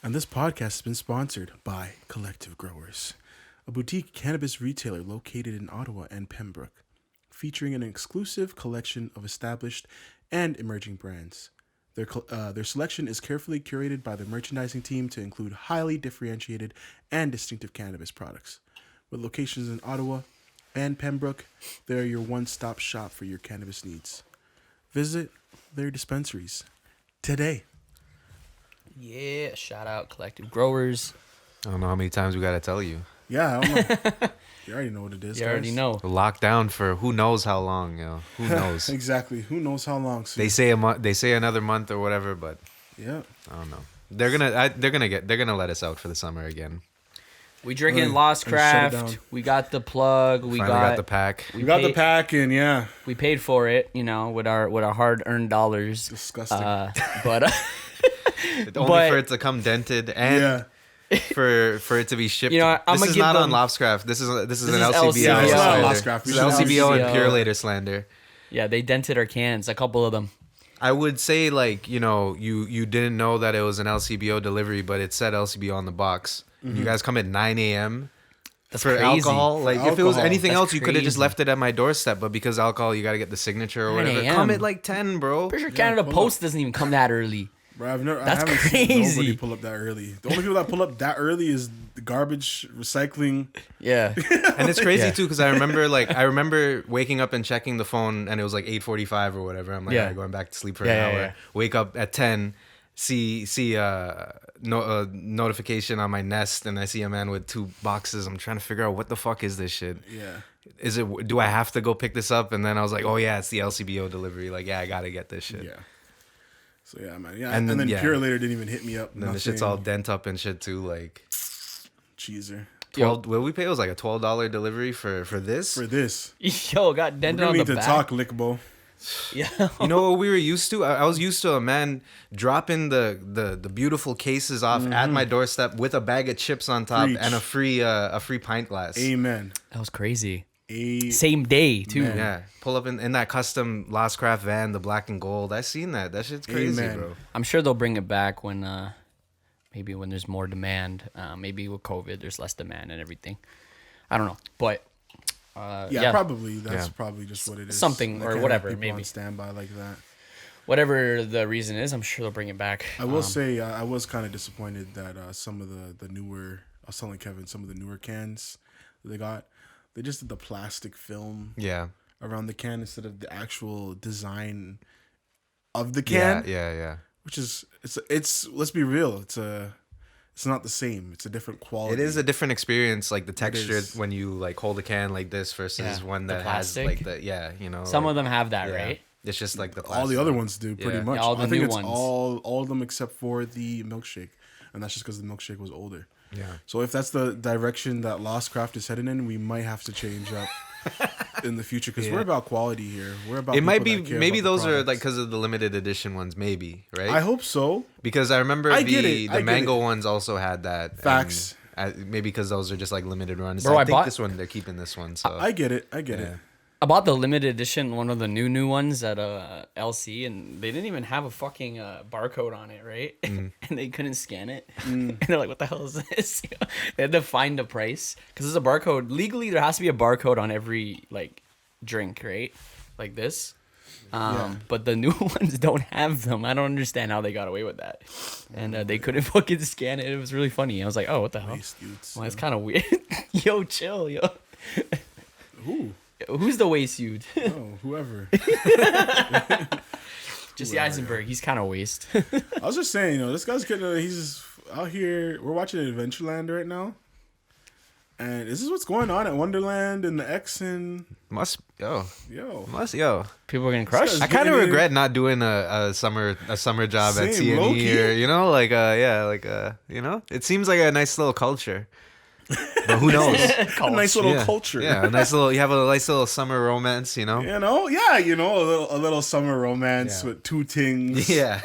And this podcast has been sponsored by Collective Growers, a boutique cannabis retailer located in Ottawa and Pembroke, featuring an exclusive collection of established and emerging brands. Their selection is carefully curated by the merchandising team to include highly differentiated and distinctive cannabis products. With locations in Ottawa and Pembroke, they're your one-stop shop for your cannabis needs. Visit their dispensaries today. Yeah, shout out Collective Growers. I don't know how many times we got to tell you. Yeah, I don't know. You already know what it is, You guys. already know. Lockdown for who knows how long, Who knows? Exactly. Who knows how long? So They say a month, they say another month or whatever, but yeah. I don't know. They're gonna let us out for the summer again. We drinking Ugh, Lost and shut it Craft. down. We got the plug. We Finally got the pack. We got the pack in, yeah. We paid for it, with our hard-earned dollars. Disgusting. But Only for it to come dented and for it to be shipped. I'm this is not on Loftscraft. This is an LCBO. Yeah, it's not on slander. Loftscraft. This is We should- LCBO and Pure Later slander. yeah, they dented our cans, a couple of them. I would say you didn't know that it was an LCBO delivery, but it said LCBO on the box. You guys come at 9 a.m. That's for crazy. alcohol. Like if it was Alcohol. anything That's else, you could have just crazy. left it at my doorstep. But because alcohol, you got to get the signature or 9 whatever. a.m.. Come at like 10, bro. Pretty sure Canada pull Post doesn't even come that early. Bro, I That's haven't seen crazy. nobody pull up that early. The only people that pull up that early is the garbage recycling. Yeah. And it's crazy Yeah. too because I remember waking up and checking the phone and it was like 8:45 or whatever. I'm like, Yeah. all right, going back to sleep for Yeah, an yeah, hour. yeah. Wake up at 10, see notification on my Nest, and I see a man with 2 boxes. I'm trying to figure out what the fuck is this shit. Yeah. Do I have to go pick this up? And then I was like, oh yeah, it's the LCBO delivery. Like, yeah, I gotta get this shit. Yeah. So yeah, man. Yeah. And And then- then yeah. Pure Later didn't even hit me up. And then the shit's all dent up and shit too. Like, cheeser. 12. What we pay? It was like a $12 delivery for this. For this. Yo, got We're dented gonna on the need to back. talk, Lickbo. Yeah. You know what we were used to? I was used to a man dropping the beautiful cases off at my doorstep with a bag of chips on top Preach. and a free pint glass. Amen. That was crazy. Amen. Same day, too. Man. Yeah, pull up in that custom Lost Craft van, the black and gold. I seen that. That shit's crazy, Amen. bro. I'm sure they'll bring it back when maybe when there's more demand. Maybe with COVID, there's less demand and everything. I don't know. But Yeah, probably. That's Yeah. probably just what it is. Something They or can't have whatever, people maybe. on standby like that. whatever the reason is, I'm sure they'll bring it back. I will say I was kind of disappointed that some of the newer, I was telling Kevin, some of the newer cans that they just did the plastic film Yeah. around the can instead of the actual design of the can. Yeah. Which is it's let's be real, it's not the same. It's a different quality. It is a different experience, like the texture is. when you like hold a can like this versus one the that has plastic. like the Some like, of them have that, yeah. right? It's just like the all the plastic. other ones do pretty Yeah. much. Yeah, all the I think new it's ones. all of them except for the milkshake, and that's just because the milkshake was older. Yeah. So if that's the direction that Lost Craft is heading in, we might have to change up in the future because we're about quality here. We're about It might be people that care maybe about the those are products. like because of the limited edition ones, maybe, right? I hope so. Because I remember I get it. I the get mango it. ones also had that. Facts. Maybe because those are just like limited runs. Bro, I I think bought- this one they're keeping this one. So I get it. I get it. Yeah. I bought the limited edition, one of the new ones at LC, and they didn't even have a fucking barcode on it, right? Mm. And they couldn't scan it. And they're like, "What the hell is this?" They had to find the price because there's a barcode. Legally, there has to be a barcode on every like drink, right? Like this. But the new ones don't have them. I don't understand how they got away with that. And they couldn't fucking scan it. It was really funny. I was like, "Oh, what the hell?" Waste dudes. Well, it's kind of weird. Yo, chill, yo. Who? Who's the waste dude? Oh, whoever. Jesse Eisenberg. He's kind of waste. I was just saying, this guy's getting. He's just out here. We're watching Adventureland right now, and this is what's going on at Wonderland and the X and yo. People are getting crushed. This I guy's kind of getting regret not doing a summer job at Same, low-key. CNE or it seems like a nice little culture. But who knows? a nice little Yeah. culture. Yeah, you have a nice little summer romance, a little summer romance Yeah. with two things. Yeah.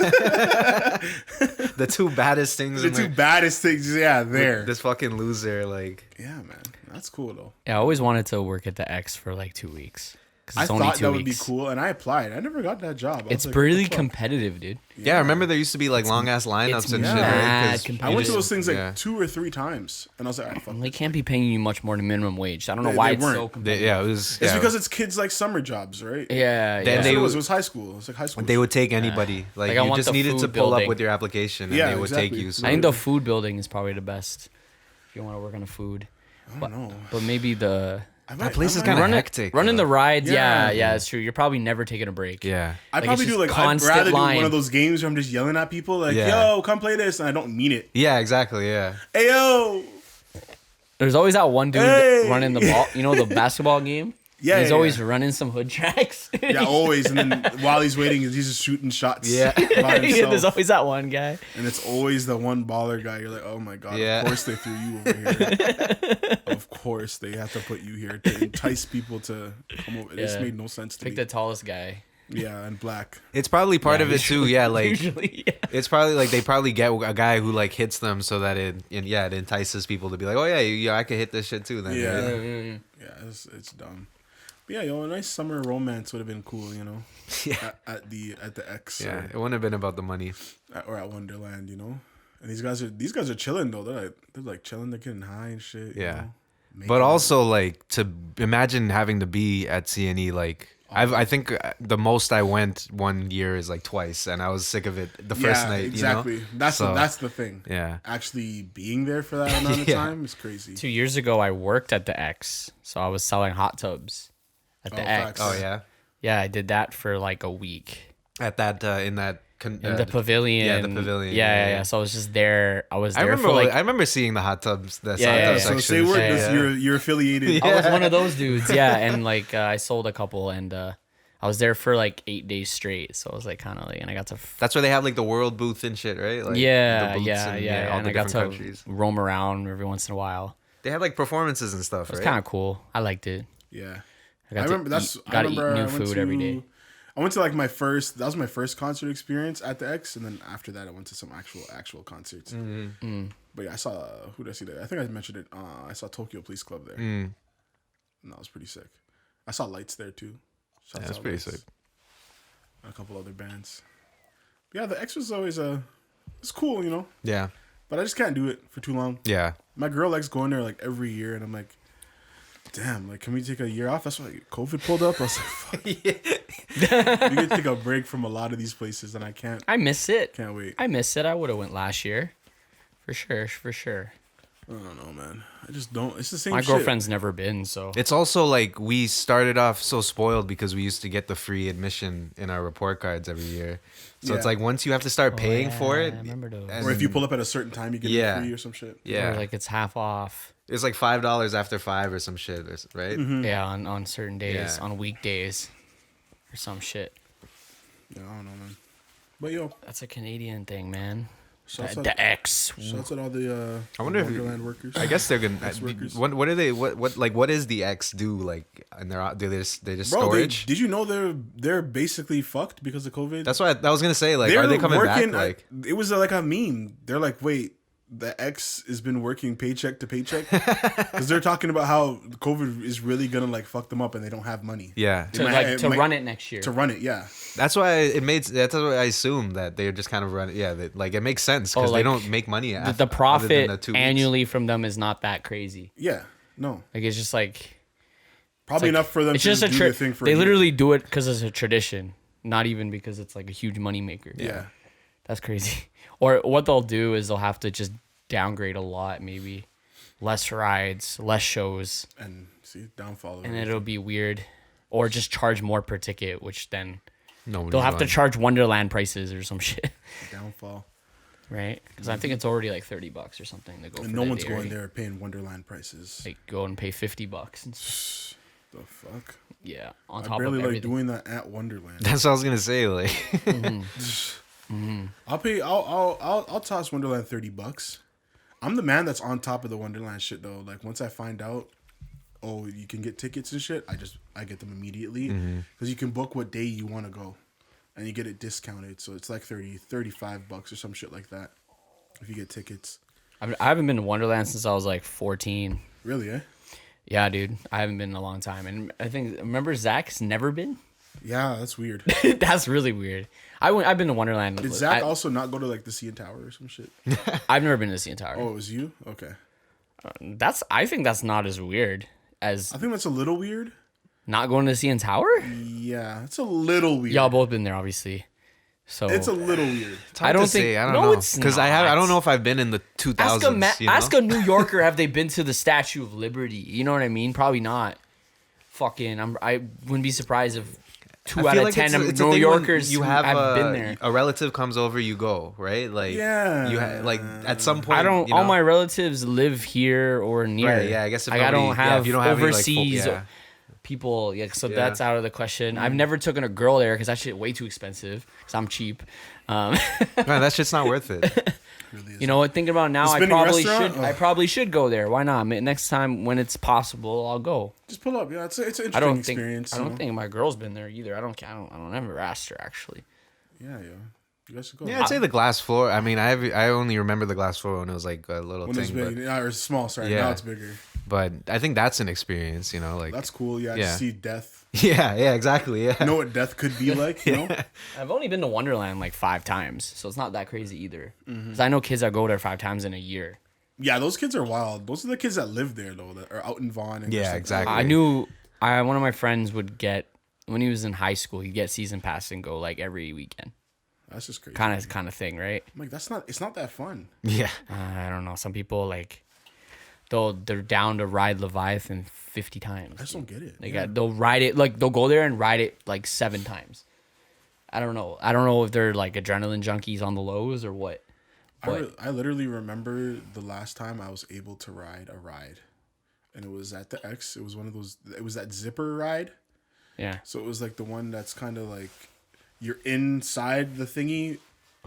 The two baddest things The two baddest things. Yeah, there. this fucking loser, like Yeah, man, that's cool though. Yeah, I always wanted to work at the X for like 2 weeks. because I it's only thought 2 that would be weeks. cool, and I applied. I never got that job. I It's was like, really what the fuck? competitive, dude. Yeah, I remember there used to be like long ass lineups it's and shit, mad right? 'Cause competitive. I went to those things like Yeah. 2 or 3 times, and I was like, "All right, fuck They this." can't be paying you much more than minimum wage. I don't know They- why they it's weren't. so competitive. yeah, it was. It's yeah. because it's kids like summer jobs, right? Yeah, Then yeah. That's they what it would- was high school. It was like high school. They would take anybody. Like, Like, I you want just the needed to food pull up building. with your application, and Yeah, they would take exactly. you. I So. think the food building is probably the best if you want to work on the food. I don't know. But maybe the That place is I might- kinda running hectic, running though. the rides. Yeah. Yeah, it's true. You're probably never taking a break. Yeah. I'd Like, probably it's do just like I'd constant rather do line. one of those games where I'm just yelling at people like, Yeah. "Yo, come play this," and I don't mean it. Yeah, exactly. Yeah. Hey yo, There's always that one dude Hey! running the ball. You know the basketball game. Yeah, he's yeah, always yeah. running some hood tracks. Yeah, always. And then while he's waiting, he's just shooting shots. Yeah. by Yeah, himself. there's always that one guy. And it's always the one baller guy. You're like, oh my god, Yeah. of course they threw you over here. Of course they have to put you here to entice people to come over. It just Yeah. made no sense to Pick me. the tallest guy. Yeah, and black. It's probably part Yeah, of it too. Yeah, like Usually, yeah. it's probably like they probably get a guy who like hits them so that it entices people to be like, oh yeah, I could hit this shit too. Then Yeah. right? Yeah, it's dumb. But yeah, a nice summer romance would have been cool, Yeah. at the X, Yeah, it wouldn't have been about the money. or at Wonderland, And these guys are chilling though. They're like chilling. They're getting high and shit. Yeah. Making But out. also like to imagine having to be at CNE like I think the most I went one year is like twice, and I was sick of it the first night. Exactly. You know? That's So, that's the thing. yeah. Actually being there for that amount of Yeah. time is crazy. 2 years ago, I worked at the X, so I was selling hot tubs at the X. facts. Oh yeah. Yeah, I did that for like a week At that in in the pavilion. yeah, the pavilion. Yeah. So I was just there. I was I there remember for like. I remember seeing the hot tubs. The Yeah, hot yeah, tub yeah. So section. say word, Yeah, this, yeah. you're affiliated. I was one of those dudes, yeah, and like I sold a couple, and I was there for like 8 days straight. So I was like kind of like, and I got to That's where they have like the world booth and shit, right? Like, yeah, the booths yeah, and, yeah, all and the I got to different countries. roam around every once in a while. They have like performances and stuff, It was right? kind of cool. I liked it. Yeah. I got I to remember that's eat, I got to eat remember new I went food to, every day. I went to like that was my first concert experience at the X, and then after that I went to some actual concerts. Mm-hmm. But yeah, I saw who did I see there? I think I mentioned it. I saw Tokyo Police Club there. Mm. And that was pretty sick. I saw Lights there too. Shouts Yeah, that's out pretty Lights. sick. And a couple other bands. But yeah, the X was always it's cool, Yeah, but I just can't do it for too long. yeah. My girl likes going there like every year, and I'm like, damn, like, can we take a year off? That's why COVID pulled up. I was like, fuck. We could take a break from a lot of these places, and I can't I miss it. wait. I miss it. I would have went last year, for sure. I don't know, man. I just don't. It's the same My shit. girlfriend's never been, so It's also like we started off so spoiled because we used to get the free admission in our report cards every year. So it's Yeah. like once you have to start paying for it, I remember those. and- Or if you pull up at a certain time, you get Yeah. it free or some shit. yeah, Or like it's half off. it's like $5 after 5 or some shit, right? Yeah, on certain days, Yeah. on weekdays, or some shit. Yeah, I don't know, man. But yo, That's a Canadian thing, man. shouts The, out, the X. shouts out all the I wonder if- Wonderland workers. I guess they're gonna. Sex workers. What are they? What is the X do like? And do they just Bro, storage? did you know they're basically fucked because of COVID? That's what I was gonna say. Like, They're are they coming back? working Like, it was like a meme. They're like, wait, the X has been working paycheck to paycheck because they're talking about how COVID is really gonna like fuck them up and they don't have money yeah, To run it next year. to run it. Yeah, that's why it made. That's what I assume that they're just kind of running. Yeah, like it makes sense because Oh, they like, don't make money. The profit annually from them is not that crazy. yeah, no, Like it's just like probably like- enough for them it's to just a do the thing for. they a year. literally do it because it's a tradition, not even because it's like a huge moneymaker. yeah. That's crazy. Or what they'll do is they'll have to just downgrade a lot, maybe less rides, less shows, And see downfall. Of and it. it'll be weird. Or just charge more per ticket, which then No, they'll have to charge Wonderland prices or some shit, downfall. right? Because I think it's already like $30 or something to go. And for no that one's day, going right? there paying Wonderland prices. Like go and pay $50 and stuff. The fuck. Yeah, on I top barely of like everything. doing that at Wonderland. That's what I was gonna say. Like, I'll pay. I'll toss Wonderland $30. I'm the man that's on top of the Wonderland shit though. Like once I find out, oh, you can get tickets and shit, I get them immediately because you can book what day you want to go, and you get it discounted. So it's like $35 or some shit like that if you get tickets. I haven't been to Wonderland since I was like 14. Really? Eh? Yeah, dude. I haven't been in a long time. And I think, remember Zach's never been? Yeah, that's weird. That's really weird. I've been to Wonderland. Did Zach also not go to like the CN Tower or some shit? I've never been to the CN Tower. Oh, it was you? Okay. I think that's not as weird as I think that's a little weird. not going to the CN Tower. Yeah, it's a little weird. Y'all both been there, obviously. So It's a little weird. It's hard I don't to think. say. I don't no, know. it's Because not. I don't know if I've been in the 2000s. Ask a New Yorker, have they been to the Statue of Liberty? You know what I mean? Probably not. Fucking, I wouldn't be surprised if two out of 10 it's a New thing Yorkers when you who have have been there. a relative comes over, you go, right? Like Yeah. you like at some point. I don't. You know, All my relatives live here or near. right, yeah. I guess if like, I nobody- don't yeah, have if you don't have any, like, full- overseas yeah. people. Yeah, so Yeah. that's out of the question. I've never taken a girl there because that shit way too expensive. Because I'm cheap. Man, that shit's not worth it. Really is. You know what? Thinking about it now, The I spinning probably restaurant? should. I probably should go there. Why not? Next time when it's possible, I'll go. Just pull up. Yeah, it's an interesting I don't think. experience. I you don't know? think my girl's been there either. I don't ever asked her actually. Yeah. You guys should go. Yeah, I'd say the glass floor. I mean, I only remember the glass floor when it was like a little when it's thing, big, or small. Sorry, Yeah. now it's bigger. but I think that's an experience. You know, like That's cool. Yeah, Yeah. to see death. yeah, exactly. Yeah, You know what death could be like. You know. I've only been to Wonderland like 5 times, so it's not that crazy either. Because I know kids that go there 5 times in a year. Yeah, those kids are wild. Those are the kids that live there though, that are out in Vaughan. And Yeah, just, like, exactly. I knew one of my friends would get when he was in high school. He'd get season pass and go like every weekend, That's just crazy. kind of thing, right? I'm like, that's not. It's not that fun. yeah. I don't know. Some people like they're down to ride Leviathan 50 times. I just don't get it. They'll ride it like they'll go there and ride it like 7 times. I don't know. I don't know if they're like adrenaline junkies on the lows or what. But I literally remember the last time I was able to ride a ride, and it was at the X. It was one of those. It was that zipper ride. yeah, So it was like the one that's kind of like you're inside the thingy,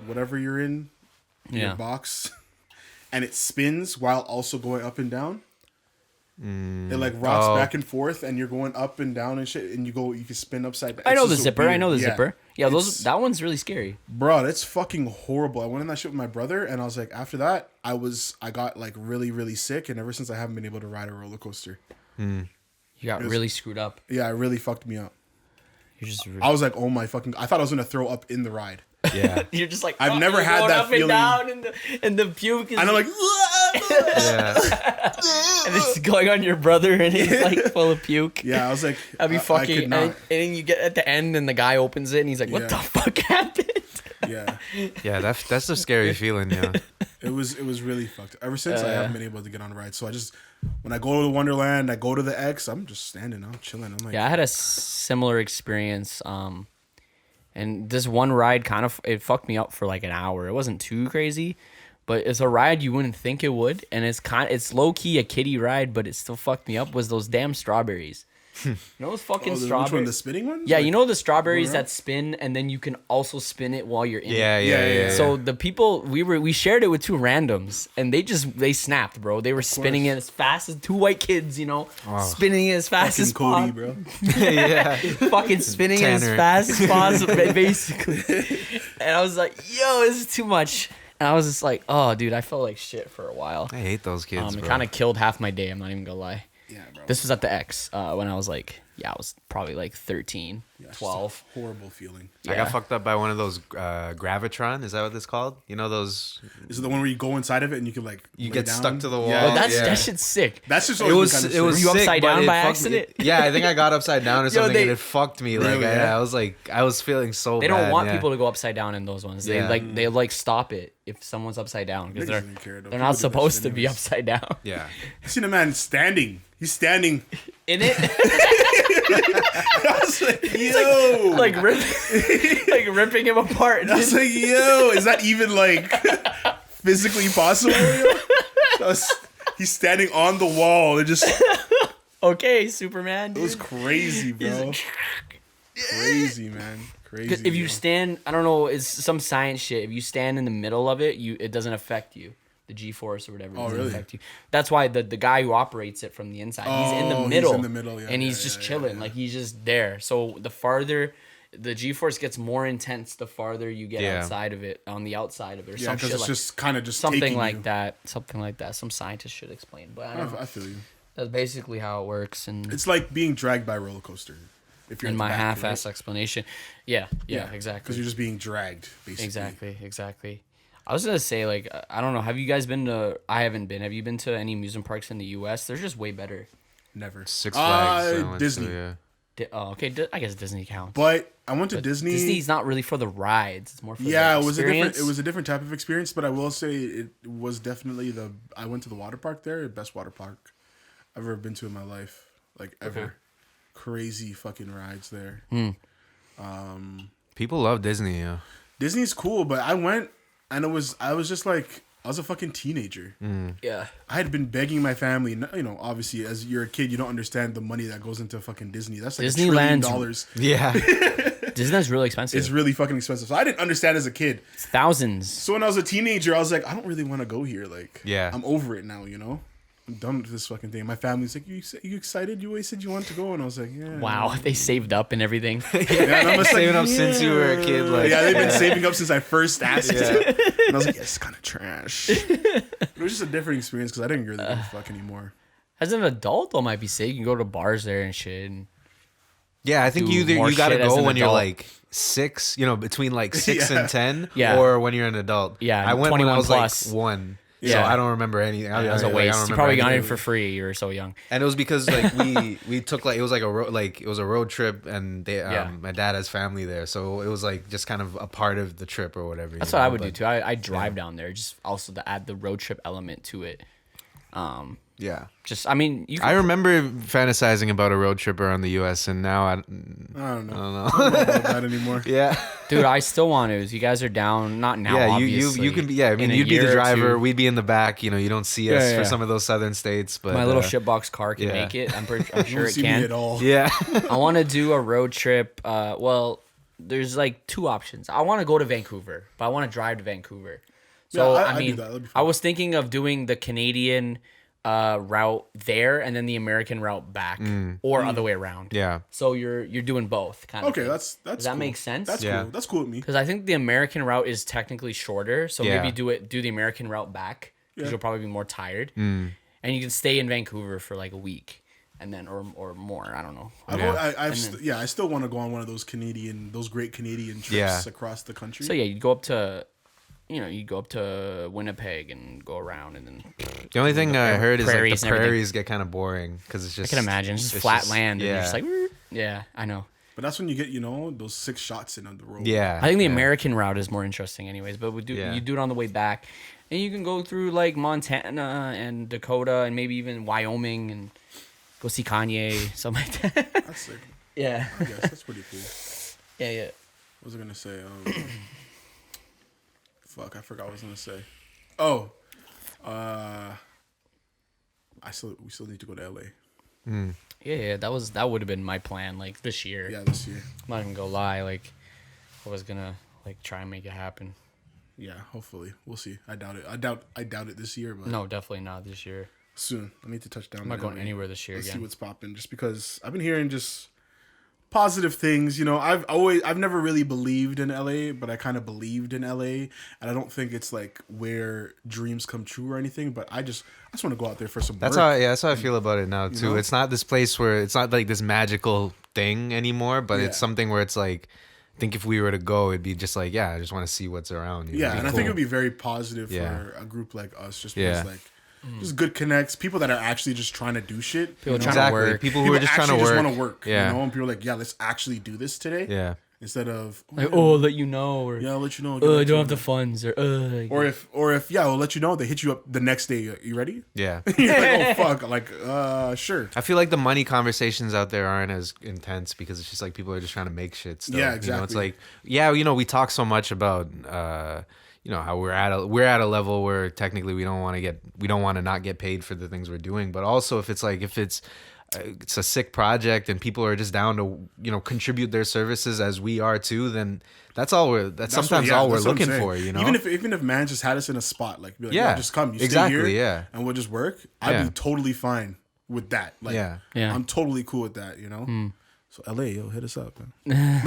whatever you're in, yeah. your box, and it spins while also going up and down. It like rocks back and forth, and you're going up and down and shit, and you can spin upside down. I know It's the just so zipper. I weird. know the Yeah. zipper. Yeah, It's- that one's really scary. Bro, that's fucking horrible. I went in that shit with my brother, and I was like, after that, I got like really, really sick, and ever since I haven't been able to ride a roller coaster. You got really screwed up. Yeah, it really fucked me up. You're just I was like, oh my fucking! I thought I was gonna throw up in the ride. Yeah. you're just like I've never you're had going that up feeling. and down, and the puke is And I'm like, Yeah. and it's going on your brother, and he's like full of puke. yeah, I was like, That'd be I fucking. could And, not. and then you get at the end, and the guy opens it, and he's like, "What Yeah. the fuck happened?" Yeah, Yeah, that's a scary feeling. Yeah. it was really fucked. Ever since I haven't been able to get on a ride, so I just when I go to Wonderland, I go to the X. I'm just standing, I'm chilling. I'm like, Yeah, I had a similar experience. And this one ride it fucked me up for like an hour. It wasn't too crazy, but it's a ride you wouldn't think it would, and it's low key a kiddie ride, but it still fucked me up. Was those damn strawberries? You know those fucking which one? strawberries? The spinning one? Yeah, Like, you know the strawberries going around? that spin, and then you can also spin it while you're in it. Yeah. So the people we shared it with 2 randoms, and they snapped, bro. They were spinning it as fast as 2 white kids, spinning it as fast fucking as Cody, possible. bro. yeah. Fucking spinning it as Tanner. fast as possible, basically. And I was like, "Yo, this is too much." And I was just like, "Oh, dude, I felt like shit for a while." I hate those kids. It bro. kind of killed half my day. I'm not even gonna lie. Yeah, bro. This was at the X when I was like, I was probably like 13, Yeah, it's just 12. a horrible feeling. I got fucked up by one of those Gravitron. Is that what it's called? You know those? Is it the one where you go inside of it and you can like You lay get down? stuck to the wall. Yeah, Oh, yeah. that shit's sick. That's just It always was been kinda it was sick. Were you sick, upside but down it by fucked me- accident? Yeah, I think I got upside down or something, they- and it fucked me. Like Really, yeah? I was like, I was feeling so. They don't bad, want yeah. people to go upside down in those ones. They Yeah. they stop it if someone's upside down because Niggas they're didn't care, though. they're People not do that supposed shit to be anyways. upside down. Yeah. I seen a man standing. He's standing. In it, I was like, yo. like ripping him apart. I was like, yo, is that even like physically possible? Yo? He's standing on the wall. It just Okay, Superman. it was Dude. crazy, bro. Crazy, man. Crazy. If you yo. stand, I don't know, it's some science shit. If you stand in the middle of it, it doesn't affect you. The G-force or whatever doesn't really? affect you. That's why the guy who operates it from the inside, he's in the middle. He's in the middle, yeah, and he's yeah, just yeah, chilling, yeah. like he's just there. So the farther the G-force gets more intense, the farther you get Yeah. outside of it, on the outside of it, or Yeah, some because shit it's like just kind of just something taking like you. that. Something like that. Some scientist should explain, but I don't know. I feel you. That's basically how it works. And It's like being dragged by a roller coaster. If you're in at the my back, half-ass right? explanation, yeah, exactly. Because you're just being dragged, basically. Exactly. I was gonna say, like, I don't know. Have you guys been to? I haven't been. Have you been to any amusement parks in the U.S.? They're just way better. Never. Six Flags. I went Disney. To, yeah. Oh, okay. I guess Disney counts. But I went to Disney. Disney's not really for the rides. It's more for Yeah, the it was experience. a different type of experience. But I will say it was definitely I went to the water park there, the best water park I've ever been to in my life, like ever. Okay. Crazy fucking rides there. People love Disney. Yeah. Disney's cool, but I went and I was just like I was a fucking teenager. Yeah. I had been begging my family. You know, obviously, as you're a kid, you don't understand the money that goes into fucking Disney. That's like Disneyland's- $1 trillion. Yeah. Disney's really expensive. It's really fucking expensive. So I didn't understand as a kid. It's thousands. So when I was a teenager, I was like, I don't really want to go here. Like, Yeah. I'm over it now. You know, I'm done with this fucking thing. My family's like, you excited? You always said you wanted to go, and I was like, yeah. Wow, they saved up and everything. Yeah, and I'm just like, Saving up since you were a kid. Like, yeah, they've been saving up since I first asked. And I was like, yeah, it's kind of trash. But it was just a different experience because I didn't really give a fuck anymore. As an adult, though, might be sick. You can go to bars there and shit. And Yeah, I think do you more gotta shit as go an when you're adult. like 6, between like 6 Yeah. and 10, Yeah. or when you're an adult. Yeah, I went when 21 I was plus. like 1, so Yeah. I don't remember anything. that was a I don't waste. You remember probably got anything. in for free. You were so young. And it was because like we took like it was like a road trip, and they Yeah. my dad has family there, so it was like just kind of a part of the trip or whatever. That's what I would do too. I drive down there just also to add the road trip element to it. Yeah. Just I mean, you I can, remember fantasizing about a road trip around the U.S. and now I don't know. I don't know. I don't know about that anymore. Yeah. dude, I still want to. You guys are down. Not now. Yeah, obviously. you can be. Yeah, I mean, In a you'd be year the or driver. two. We'd be in the back. You don't see us Yeah, for yeah. some of those southern states, but My little shitbox car can yeah. make it. I'm sure You don't it see me can. at all. Yeah. I want to do a road trip. Well, there's like two options. I want to go to Vancouver, but I want to drive to Vancouver. So Yeah, I I'd do mean, that. That'd be I fun. was thinking of doing the Canadian route there and then the American route back, or other way around. Yeah. So you're doing both, kind of. Okay, that's Does that cool. make sense? That's Yeah. cool. That's cool with me. Because I think the American route is technically shorter, so Yeah. maybe do the American route back because Yeah. you'll probably be more tired, and you can stay in Vancouver for like a week, and then or more. I don't know. I still want to go on one of those great Canadian trips Yeah. across the country. So yeah, you'd go up to, Winnipeg and go around, and then The only thing I heard is like prairies the and everything. prairies get kind of boring because it's just. I can imagine it's just flat land, and you're just like, yeah, I know. But that's when you get, those 6 shots in on the road. Yeah. I think the yeah. American route is more interesting, anyways. But you do it on the way back, and you can go through like Montana and Dakota and maybe even Wyoming and go see Kanye, something like that. That's sick. Yeah, I guess that's pretty cool. yeah. What was I gonna say? Fuck, I forgot what I was gonna say. Oh, we still need to go to LA. Yeah, that would have been my plan, like this year. Yeah, this year. I'm not even gonna lie, like I was gonna like try and make it happen. Yeah, hopefully we'll see. I doubt it. I doubt it this year, but No, definitely not this year. soon. I need to touch down. I'm not in going LA. anywhere this year Let's see again. what's popping. Just because I've been hearing just positive things. I've never really believed in LA, but I kind of believed in LA, and I don't think it's like where dreams come true or anything. But I just want to go out there for some. That's work. that's how I feel about it now too. know? It's not this place where it's not like this magical thing anymore, but Yeah. it's something where it's like, I think if we were to go, it'd be just like, I just want to see what's around. Yeah, It'd and be I think cool. it'd be very positive Yeah. for a group like us, just Yeah. because just good connects, people that are actually just trying to do shit. People you know? trying to exactly. work. People who are just trying to work. want to work. Yeah. And people are like, yeah, let's actually do this today. Yeah. Instead of Like, I'll let you know, or yeah, I'll let you know. I I'll let don't you have the know. funds, or Or if I'll let you know. They hit you up the next day. You ready? Yeah. You're like, oh fuck, like sure. I feel like the money conversations out there aren't as intense because it's just like people are just trying to make shit still. Yeah, It's exactly. like, we talk so much about how we're at a level where technically we don't want to not get paid for the things we're doing, but also if it's a sick project and people are just down to contribute their services as we are too, then that's sometimes all we're that's what I'm looking saying. for. Even if man just had us in a spot, like, be like, Yeah, just come, you exactly, stay here, yeah. and we'll just work. I'd Yeah. be totally fine with that. Like, Yeah. Yeah. I'm totally cool with that. So LA, hit us up, man.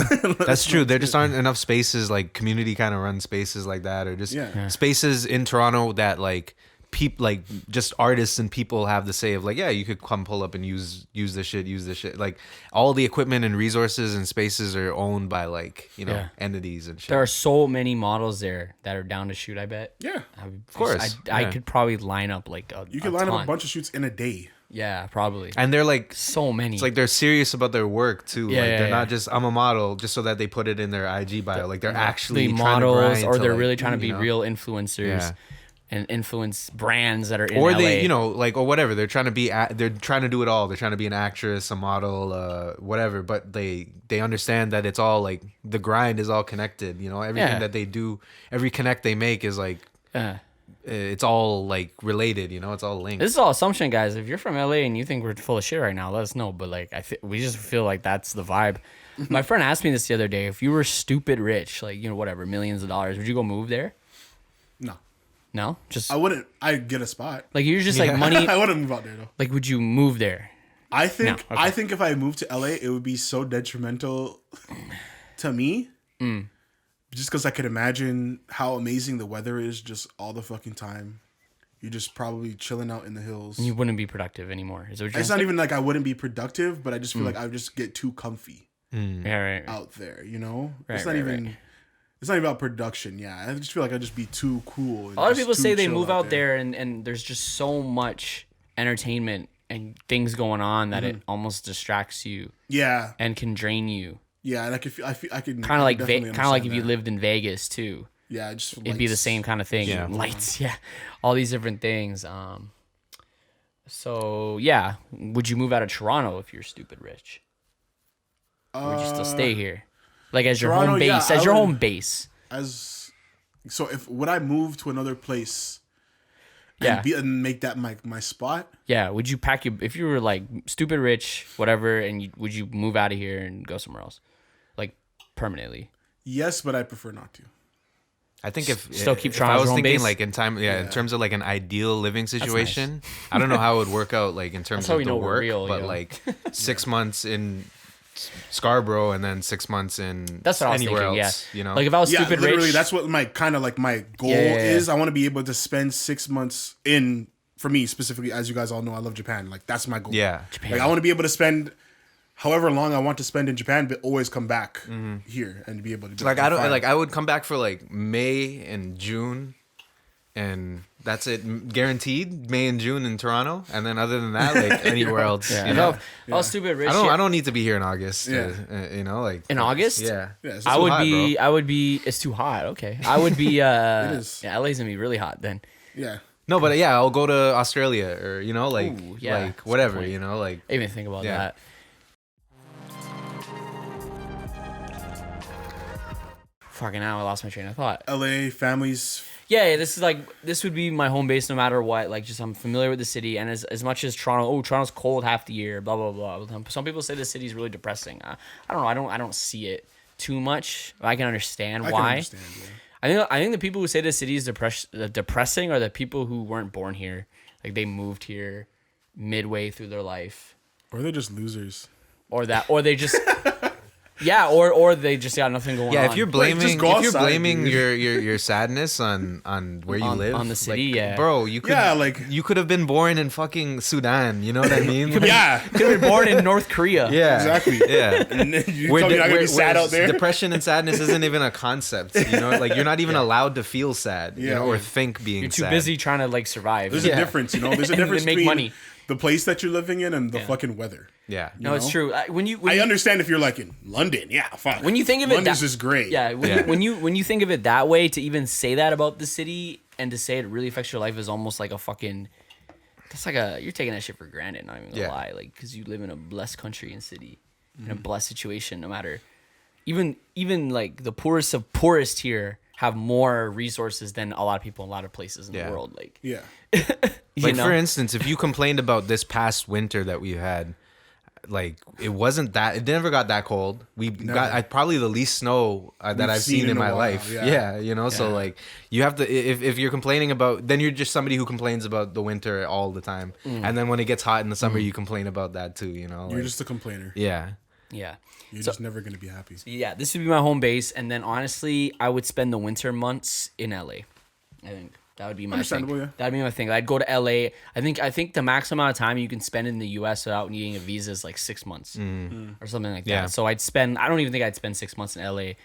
That's true. There just aren't enough spaces, like community kind of run spaces like that, or just Yeah. spaces in Toronto that like people like just artists and people have the say of like, yeah, you could come pull up and use this shit. Like all the equipment and resources and spaces are owned by like, you know, Yeah. entities and shit. There are so many models there that are down to shoot. I bet. Yeah. Of course, I yeah. could probably line up like You could line up ton. a bunch of shoots in a day. Yeah, probably. And they're like, So many. it's like they're serious about their work too. Yeah, Like yeah, they're yeah. not just I'm a model just so that they put it in their IG bio. Like they're actually the trying to models, grind or to, they're like, really trying to be you know, real influencers Yeah. and influence brands that are in or LA. they, you know, like or whatever. They're trying to be they're trying to do it all. They're trying to be an actress, a model, whatever. But they understand that it's all like the grind is all connected. You know, everything Yeah. that they do, every connect they make is like it's all like related. You know, it's all linked. This is all assumption, guys. If you're from LA and you think we're full of shit right now, let us know. But like, we just feel like that's the vibe. My friend asked me this the other day. If you were stupid rich, like, you know, whatever, millions of dollars, would you go move there? No. No, just I wouldn't. I'd get a spot. like you're just like money. I wouldn't move out there though. Like, would you move there? I think No, okay. I think if I moved to LA, it would be so detrimental to me. Just because I could imagine how amazing the weather is just all the fucking time. You're just probably chilling out in the hills. You wouldn't be productive anymore. Is that what you're It's not even like I wouldn't be productive, but I just feel like I would just get too comfy Yeah, right. out there. You know, Right, it's not right, even. right. It's not even about production. Yeah, I just feel like I'd just be too cool. And A lot of just people too say they chill move out there and there's just so much entertainment and things going on that it almost distracts you Yeah, and can drain you. yeah. Like if I feel I could Kind of like definitely kind of like if understand you that. lived in Vegas too. Yeah, just It'd be the same kind of thing. Yeah. Lights, yeah, all these different things. So yeah, would you move out of Toronto if you're stupid rich? Or would you still stay here, like as your Toronto, home yeah, base? I As your would- home base. So if would I move to another place? Yeah. And make that my spot. Yeah, would you pack your if you were like stupid rich, whatever, and would you move out of here and go somewhere else, like permanently? Yes, but I prefer not to. I think if Still keep if trying I as was your home thinking base? like in time, in terms of like an ideal living nice. situation, I don't know how it would work out like in terms how of we the know we're work, real, but yo. like 6 months in Scarborough and then 6 months in That's what I was anywhere thinking. else, Yeah, you know. like if I was Yeah, stupid literally, rich, that's what my kind of like my goal Yeah. is. I want to be able to spend 6 months in. For me specifically, as you guys all know, I love Japan. Like that's my goal. Yeah. Like I want to be able to spend however long I want to spend in Japan, but always come back here and be able to. Be Like I don't fine. like I would come back for like May and June, and that's it, guaranteed. May and June in Toronto, and then other than that, like anywhere else. yeah, You if know? if I was stupid rich. I don't need to be here in August. Yeah. You know, like In August? Yeah. Yeah, it's I too would hot, be. bro. I would be. It's too hot. Okay, I would be. is. Yeah, LA's gonna be really hot then. Yeah. No, but yeah, I'll go to Australia or you know, like Ooh, yeah, like that's a whatever, good point. you know, like I didn't even think about Yeah. that. Fucking hell, I lost my train of thought. LA families. Yeah, this would be my home base no matter what. Like, just I'm familiar with the city, and as much as Toronto, Toronto's cold half the year, blah blah blah. Some people say the city's really depressing. I don't know. I don't see it too much. I can understand I why. can understand. Yeah. I think the people who say the city is depressing are the people who weren't born here. Like they moved here midway through their life, Or they're just losers. or they just yeah, or they just got nothing going on. yeah, if you're blaming just go if you're outside, blaming dude. your sadness on where you live on the city, like, yeah. bro, you could Yeah, like- you could have been born in fucking Sudan, you know what I mean? Like, Yeah. could have been born in North Korea. Exactly. yeah. Yeah. And then you Where tell me de- I'm gonna where- be sad where out there. Depression and sadness isn't even a concept, you know? Like you're not even allowed to feel sad, you Yeah. know, or think being You're too sad. busy trying to like survive. There's Yeah. a difference, you know. There's a And difference they make between money. the place that you're living in and the fucking weather. Yeah. No, it's know? true. When you I understand if you're like in London, yeah, fine. when you think of it, London's just great. Yeah, when you think of it that way, to even say that about the city and to say it really affects your life is almost like a fucking. That's like you're taking that shit for granted. Not even gonna Yeah. lie, like because you live in a blessed country and city, in a blessed situation. No matter, even like the poorest of poorest here have more resources than a lot of people in a lot of places in Yeah. the world. Like, Yeah. you Like know? for instance, if you complained about this past winter that we had, like it wasn't that it never got that cold. We got probably the least snow that We've I've seen in a my while, life. yeah. Yeah, you know, so Yeah. like you have to if you're complaining about then you're just somebody who complains about the winter all the time. And then when it gets hot in the summer you complain about that too, you know. You're like- just a complainer. yeah. yeah. You're So- just never gonna be happy. Yeah, this would be my home base, and then honestly, I would spend the winter months in LA. I think That would be my Understandable, thing. yeah. That'd be my thing. I'd go to LA. I think the maximum amount of time you can spend in the US without needing a visa is like 6 months or something like Yeah. that. So I'd spend. I don't even think I'd spend 6 months in LA.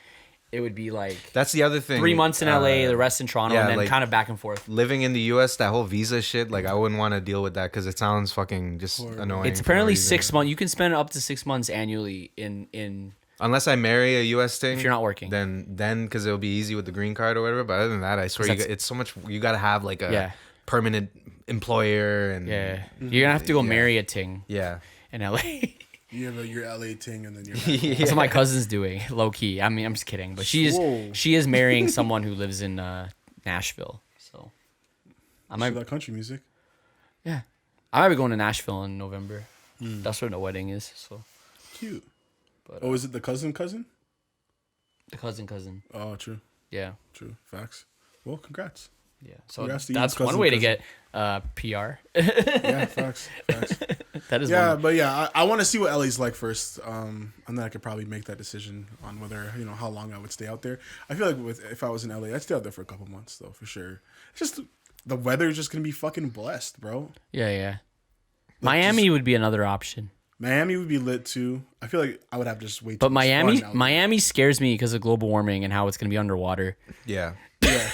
It would be like That's the other thing. 3 months in LA, the rest in Toronto, yeah, and then like- kind of back and forth. Living in the U.S., that whole visa shit, like I wouldn't want to deal with that because it sounds fucking just annoying. It's for no apparently reason. 6 months. You can spend up to 6 months annually in Unless I marry a U.S. thing, if you're not working. then because it'll be easy with the green card or whatever. But other than that, I swear it's so much. You got to have like a permanent employer and Yeah, you're gonna have to go marry a ting yeah. in LA. You have your LA ting, and then you're. That's what my cousin's doing, low key. I mean, I'm just kidding, but she is marrying someone who lives in Nashville. So I might, That country music. yeah, I might be going to Nashville in November. That's where the wedding is. So Cute. But, Oh, is it the cousin? the cousin. Oh, true. Yeah, True. Facts. Well, congrats. yeah. So Congrats to you, that's cousin, one way to cousin. get PR. Yeah, facts. Facts. That is Yeah, one. but yeah, I want to see what LA's like first, and then I could probably make that decision on whether how long I would stay out there. I feel like if I was in LA, I'd stay out there for a couple months though, for sure. It's just the weather is just gonna be fucking blessed, bro. Yeah. Miami would be another option. Miami would be lit too. I feel like I would have just way too But much fun out there. Miami scares me because of global warming and how it's going to be underwater. Yeah.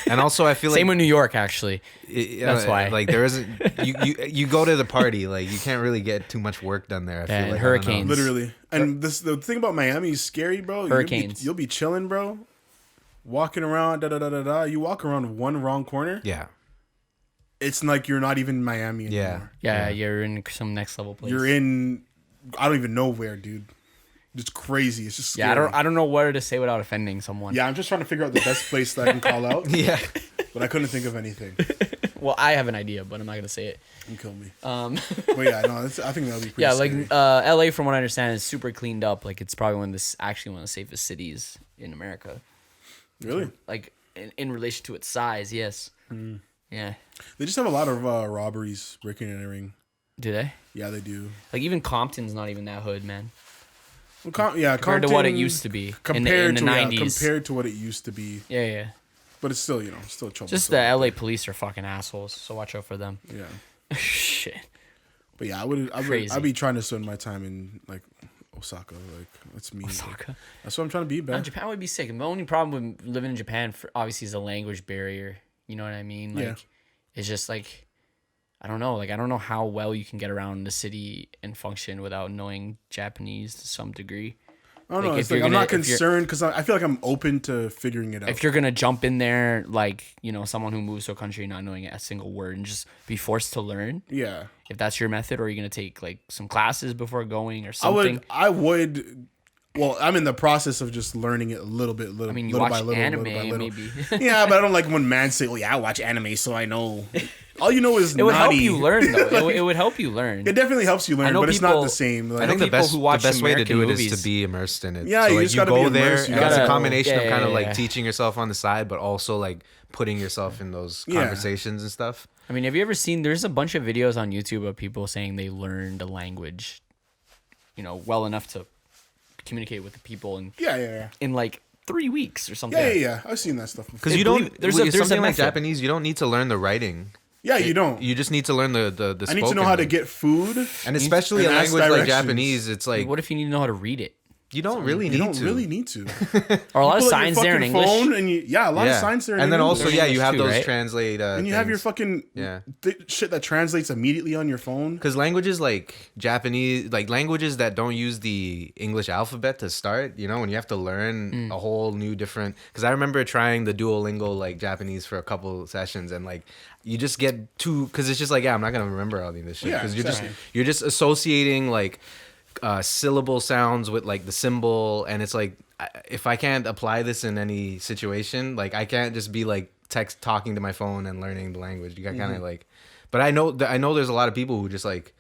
And also, I feel Same like with New York, actually. That's why. like there isn't you go to the party, like you can't really get too much work done there. I feel and like hurricanes. Literally. And the thing about Miami is scary, bro. Hurricanes. You'll be chilling, bro. Walking around, You walk around one wrong corner. Yeah. It's like you're not even in Miami anymore. Yeah, you're in some next level place. You're in, I don't even know where, dude. It's crazy. It's just scary. I don't know what to say without offending someone. Yeah, I'm just trying to figure out the best place that I can call out. Yeah. But I couldn't think of anything. Well, I have an idea, but I'm not gonna say it. You kill me. But yeah, no, I think that'll be pretty yeah, scary. like LA, from what I understand, is super cleaned up. Like it's probably one of the safest cities in America. Really? Like in relation to its size, yes. Yeah. They just have a lot of robberies, breaking and entering. Do they? Yeah, they do. Like even Compton's not even that hood, man. Well, Compared to what it used to be in the 90s. Compared to what it used to be. Yeah. But it's still, still trouble. Just the LA police are fucking assholes, so watch out for them. Yeah. Shit. But yeah, Crazy. I'd be trying to spend my time in like Osaka. Like that's me. Osaka. That's what I'm trying to be, man. Japan would be sick. And the only problem with living in Japan, obviously, is the language barrier. You know what I mean? Like, Yeah. it's just like, I don't know. Like, I don't know how well you can get around the city and function without knowing Japanese to some degree. I don't know. Like, It's if like, I'm you're not gonna- if you're- concerned because I feel like I'm open to figuring it out. If you're gonna jump in there, like someone who moves to a country not knowing a single word and just be forced to learn, Yeah. if that's your method, or are you gonna take like some classes before going or something? I would. Well, I'm in the process of just learning it a little bit. I mean, you little watch by little, anime, little by little. maybe. Yeah, but I don't like when man say, "Oh yeah, I watch anime, so I know." All you know is It would help naughty. you learn, though. It would help you learn. It definitely helps you learn, know but it's not people- the same. Like, I think the people best who watch the best way to American do it is movies. to be immersed in it. Yeah, so you like just you gotta be go there, immersed. You and it's a gotta- combination of kind of like yeah. teaching yourself on the side, but also like putting yourself in those Yeah. conversations and stuff. I mean, have you ever seen? There's a bunch of videos on YouTube of people saying they learned a language, well enough to communicate with the people yeah. in like 3 weeks or something. Yeah. I've seen that stuff before. Because you don't. there's There's a something like method. Japanese. You don't need to learn the writing. Yeah, you don't. You just need to learn the I need to know spoken how to one. get food. And especially and a ask language like directions. Japanese, it's like What if you need to know how to read it? you don't really You need don't to. really need to. Or a lot of Pull out your signs there in fucking English. phone and a lot of Yeah. signs there in And then English. also, yeah, you English have too, those right? translate. And you have your fucking Yeah. shit that translates immediately on your phone. Because languages like Japanese, like languages that don't use the English alphabet to start, when you have to learn a whole new different. Because I remember trying the Duolingo like Japanese for a couple sessions, and like you just get too. Because it's just like, I'm not gonna remember all this shit. Yeah, Because exactly. you're just associating like syllable sounds with like the symbol, and it's like if I can't apply this in any situation, like I can't just be like talking to my phone and learning the language. You got kind of like. But I know there's a lot of people who just like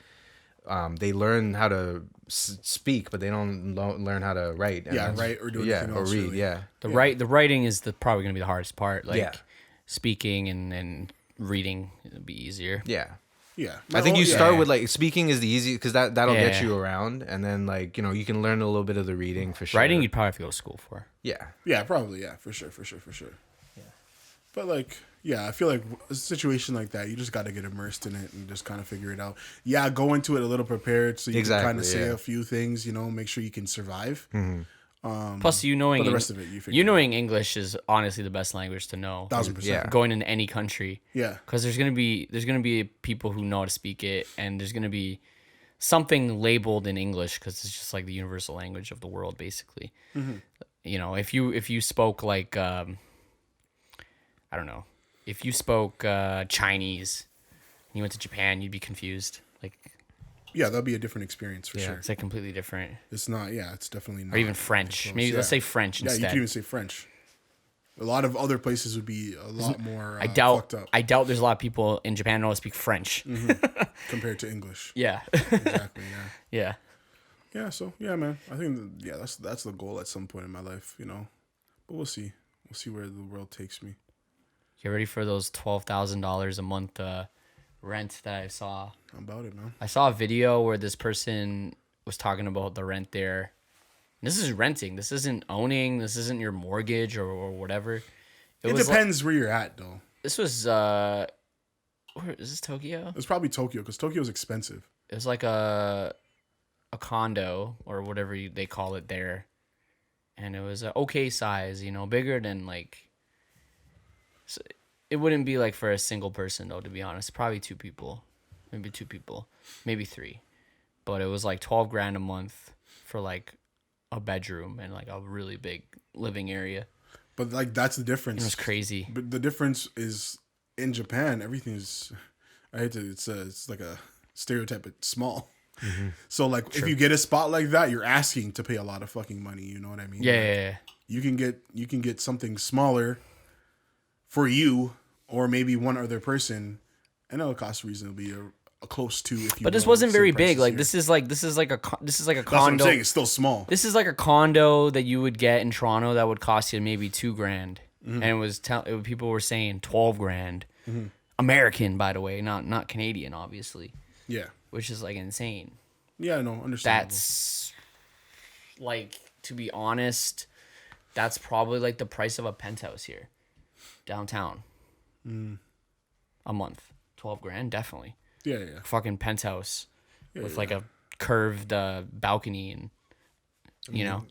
they learn how to speak, but they don't learn how to write. And Yeah, that's- write or do yeah, anything or else, read. really. Yeah, The writing is probably gonna be the hardest part. Like Yeah. speaking and reading would be easier. yeah. Yeah. I think you Yeah. start with like speaking is the easy because that'll Yeah. get you around, and then like you can learn a little bit of the reading for sure. Writing, you'd probably have to go to school for. yeah. Yeah, probably. Yeah, for sure. Yeah. But like, Yeah, I feel like a situation like that, you just got to get immersed in it and just kind of figure it out. Yeah, go into it a little prepared so you can kind of say a few things, make sure you can survive. Plus, But the rest of it, you figure you it out. knowing English is honestly the best language to know. 1000%. Yeah. Going into any country. Yeah. Because there's gonna be people who know how to speak it, and there's gonna be something labeled in English because it's just like the universal language of the world, basically. If you spoke like I don't know, if you spoke Chinese, and you went to Japan, you'd be confused. Like, Yeah, that'll be a different experience for sure. it's like completely different. It's not, yeah, it's definitely not. Or even French. close. Maybe let's Yeah. say French Yeah, instead. you can even say French. A lot of other places would be a lot more I doubt fucked up I doubt there's a lot of people in Japan who know how to speak French. compared to English. Yeah. Exactly, yeah. Yeah. Yeah, so yeah, man. I think that's the goal at some point in my life, But we'll see. We'll see where the world takes me. Get ready for those $12,000 a month rent that I saw. How about it, man? I saw a video where this person was talking about the rent there. This is renting. This isn't owning. This isn't your mortgage or whatever. It was depends where you're at, though. This was where is this, Tokyo? It's probably Tokyo because Tokyo's expensive. It was like a condo or whatever they call it there, and it was a okay size, bigger than like. So it wouldn't be like for a single person though, to be honest. Probably two people, maybe three, but it was like 12 grand a month for like a bedroom and like a really big living area. But like that's the difference. It was crazy. But the difference is in Japan, everything is. It's like a stereotype. It's small. So like if you get a spot like that, you're asking to pay a lot of fucking money. You know what I mean? Yeah, Like, yeah. You can get something smaller for you or maybe one other person, and it'll cost reasonably a close to. If you But this go wasn't same very prices big. Like here. this is like a That's what I'm condo. saying. It's still small. This is like a condo that you would get in Toronto that would cost you maybe $2 grand, and it was people were saying 12 grand, American, by the way, not Canadian, obviously, Yeah. which is like insane. Yeah. No. Understandable. That's like, to be honest, that's probably like the price of a penthouse here, downtown. A month, 12 grand, definitely. Yeah. Yeah. Fucking penthouse with like a curved balcony and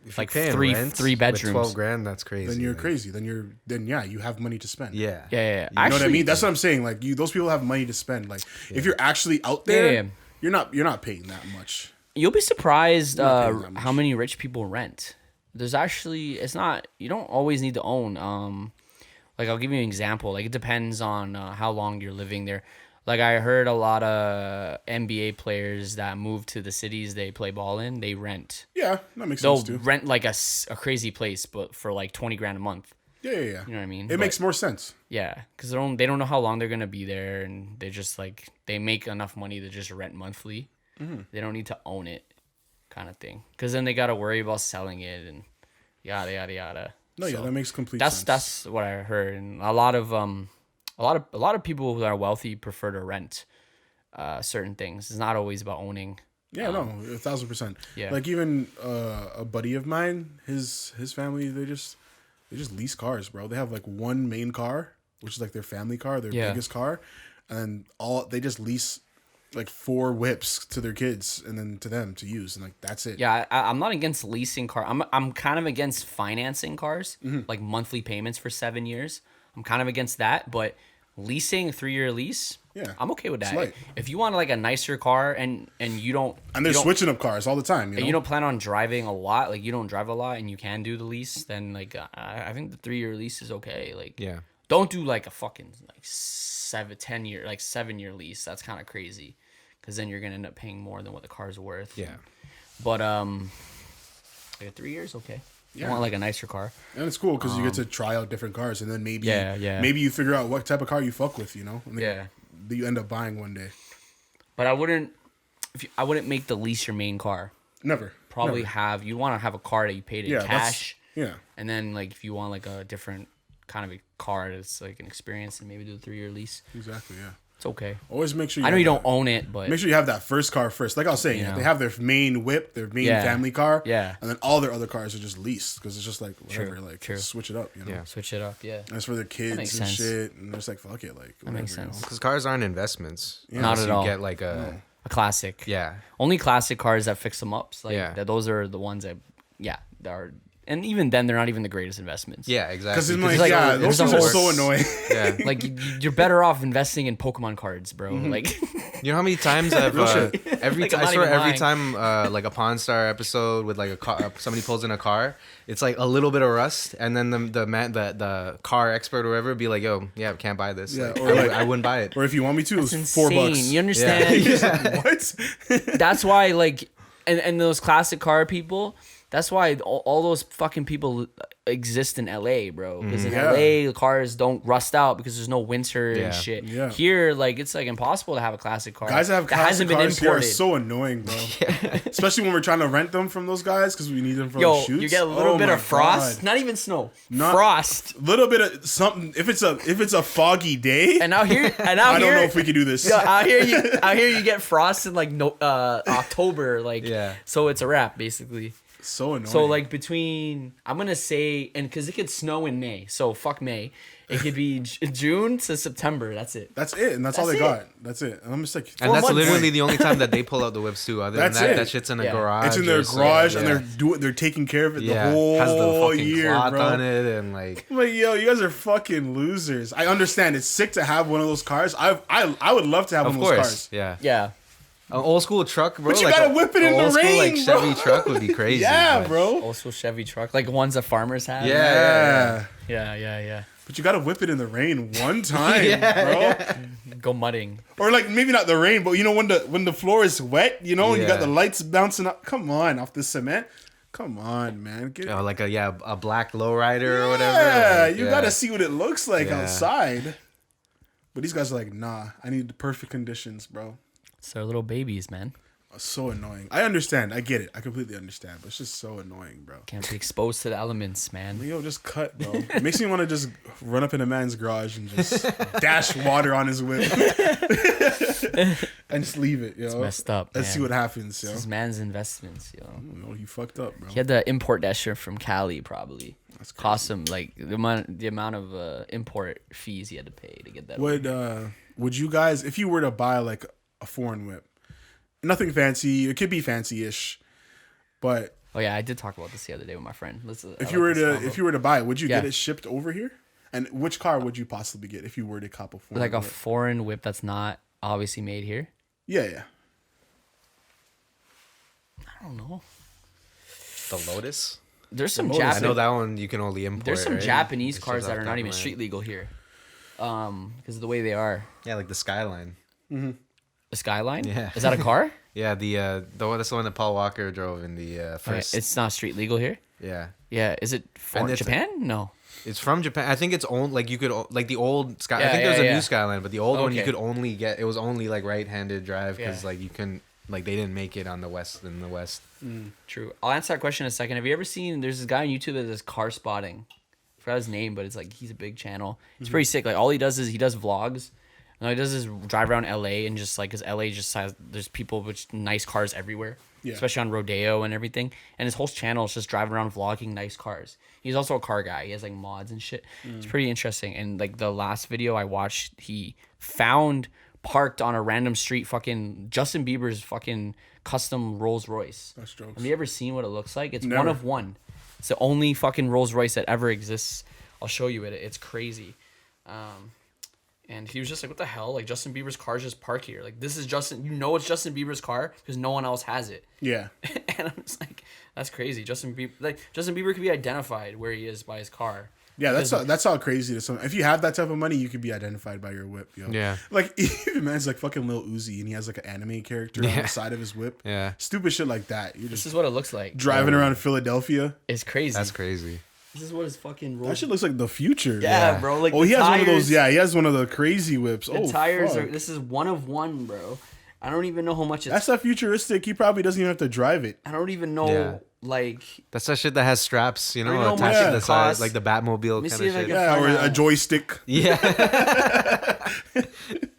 If like you're paying rent three with bedrooms. 12 grand, that's crazy. Then you're like, crazy. Then yeah, you have money to spend. Yeah. Yeah. You know what I mean? That's what I'm saying. Like those people have money to spend. Like if you're actually out there, Yeah. you're not paying that much. You'll be surprised not paying that much. how many rich people rent. There's actually, it's not, you don't always need to own. Like I'll give you an example. Like it depends on how long you're living there. Like I heard a lot of NBA players that move to the cities they play ball in, they rent. Yeah, that makes They'll sense too. rent like a crazy place, but for like 20 grand a month. Yeah. You know what I mean? It makes more sense. Yeah, because they don't know how long they're gonna be there, and they just like they make enough money to just rent monthly. They don't need to own it, kind of thing. Because then they gotta worry about selling it and yada yada yada. No, yeah, So that makes complete that's sense. that's what I heard, and a lot of people who are wealthy prefer to rent certain things. It's not always about owning. Yeah, no, 1,000%. Yeah. Like even a buddy of mine, his family, they just lease cars, bro. They have like one main car, which is like their family car, their Yeah. biggest car, and they just lease like 4 whips to their kids and then to them to use, and like that's it. Yeah, I'm not against leasing car. I'm kind of against financing cars, like monthly payments for 7 years. I'm kind of against that, but leasing a 3-year lease, Yeah. I'm okay with that. Slight. If you want like a nicer car and you don't And they're you don't- switching up cars all the time. and you don't plan on driving a lot, like you don't drive a lot and you can do the lease, then like I think the 3-year lease is okay. Like Yeah. don't do like a fucking like 7-year lease. That's kind of crazy, because then you're gonna end up paying more than what the car's worth. Yeah. But like a 3 years, okay. You Yeah. want like a nicer car. And it's cool because you get to try out different cars, and then maybe Yeah. maybe you figure out what type of car you fuck with, and then Yeah. you end up buying one day. But I wouldn't make the lease your main car. Never. Probably Never. you want to have a car that you paid in Yeah, cash, Yeah. and then like if you want like a different kind of a car that's like an experience, and maybe do a 3-year lease. Exactly. Yeah. It's okay. Always make sure. I know you don't own it, but make sure you have that first car first. Like I was saying, they have their main whip, their main family car, and then all their other cars are just leased because it's just like whatever, switch it up, you know. Yeah, switch it up. Yeah, that's for their kids and shit, and it's like fuck it, like that makes sense. Because cars aren't investments. Not at all. You get like a classic. Yeah. Only classic cars that fix them up. So like those are the ones that are. And even then, they're not even the greatest investments. Yeah, exactly. Because those things are so annoying. Yeah, like you're better off investing in Pokemon cards, bro. Like, you know how many times I've every time like a Pawn Star episode with like a car, somebody pulls in a car, it's like a little bit of rust, and then the car expert or whatever be like, "Yo, yeah, can't buy this. Yeah, like, or I wouldn't buy it." Or if you want me to, it was insane. $4. You understand? Yeah. What? That's why, like, and those classic car people. That's why all those fucking people exist in LA, bro. Because in LA, the cars don't rust out because there's no winter and shit. Yeah. Here, like, it's like impossible to have a classic car. Guys that have classic cars here are so annoying, bro. Especially when we're trying to rent them from those guys because we need them for the shoots. You get a little bit of frost, not even snow, frost. A little bit of something. If it's a foggy day, and out here, I don't know if we can do this. Out here you get frost in like October, like so it's a wrap basically. So annoying. So like I'm gonna say, and because it could snow in May, so fuck May. It could be June to September. That's it. That's it, and that's all they got. That's it. And I'm just like, and that's literally the only time that they pull out the whips too. Other than that, that shit's in a garage. It's in their garage, and they're taking care of it the whole has the fucking year, cloth bro. on it, and like, I'm like, yo, you guys are fucking losers. I understand it's sick to have one of those cars. I would love to have one of those cars. Yeah. An old school truck, bro. But you gotta whip it in the rain, like Chevy truck would be crazy. Yeah, bro. Old school Chevy truck, like ones that farmers have. Yeah. But you gotta whip it in the rain one time, bro. Go mudding. Or like maybe not the rain, but you know when the floor is wet, you know, and you got the lights bouncing up. Come on, off the cement. Come on, man. Like a black lowrider or whatever. Yeah, you gotta see what it looks like outside. But these guys are like, nah, I need the perfect conditions, bro. It's their little babies, man. So annoying. I understand. I get it. I completely understand. But it's just so annoying, bro. Can't be exposed to the elements, man. Yo, just cut, bro. It makes me want to just run up in a man's garage and just dash water on his whip. And just leave it, yo. It's messed up, Let's see what happens, yo. This man's investments, yo. No, you fucked up, bro. He had to import that shit from Cali, probably. That's crazy. Cost him, like, the amount of import fees he had to pay to get that. Would you guys, if you were to buy, like, a foreign whip, nothing fancy, it could be fancy-ish, but oh yeah, I did talk about this the other day with my friend. If you were to buy it, would you get it shipped over here? And which car would you possibly get if you were to cop a foreign whip? Foreign whip that's not obviously made here? Yeah. I don't know. The Lotus? There's some Japanese. I know that one you can only import. There's some Japanese cars that are not even street legal here, because of the way they are. Yeah, like the Skyline. Mm-hmm. The Skyline? Yeah. Is that a car? Yeah, that's the one that Paul Walker drove in the first. It's not street legal here? Yeah. Yeah. Is it from Japan? No. It's from Japan. I think it's owned, like you could, like the old Sky. I think there's a new Skyline, but the old one you could only get, it was only like right-handed drive because like you couldn't, like they didn't make it on the West. True. I'll answer that question in a second. Have you ever seen, there's this guy on YouTube that does car spotting. I forgot his name, but it's like, he's a big channel. He's pretty sick. Like all he does is he does vlogs. And all he does is drive around LA and just like, because LA just has, there's people with nice cars everywhere, especially on Rodeo and everything. And his whole channel is just driving around vlogging nice cars. He's also a car guy. He has like mods and shit. It's pretty interesting. And like the last video I watched, he found parked on a random street fucking Justin Bieber's fucking custom Rolls Royce. That's jokes. Have you ever seen what it looks like? It's one of one. It's the only fucking Rolls Royce that ever exists. I'll show you it. It's crazy. And he was just like, what the hell? Like, Justin Bieber's car's just parked here. Like, this is Justin... You know it's Justin Bieber's car because no one else has it. Yeah. And I'm just like, that's crazy. Justin Bieber could be identified where he is by his car. Yeah, that's how crazy it is. If you have that type of money, you could be identified by your whip, yo. Yeah. Like, even man's like fucking Lil Uzi, and he has like an anime character on the side of his whip. Yeah. Stupid shit like that. This is what it looks like. Driving around Philadelphia. It's crazy. That's crazy. This is what his fucking Rolls... That shit looks like the future. Yeah, bro. Like, he has one of those. Yeah, he has one of the crazy whips. The tires are... This is one of one, bro. I don't even know how much it's... That's not futuristic. He probably doesn't even have to drive it. I don't even know, like... That's that shit that has straps, you know, attached to the side, like the Batmobile kind of shit. Yeah, or a joystick. Yeah.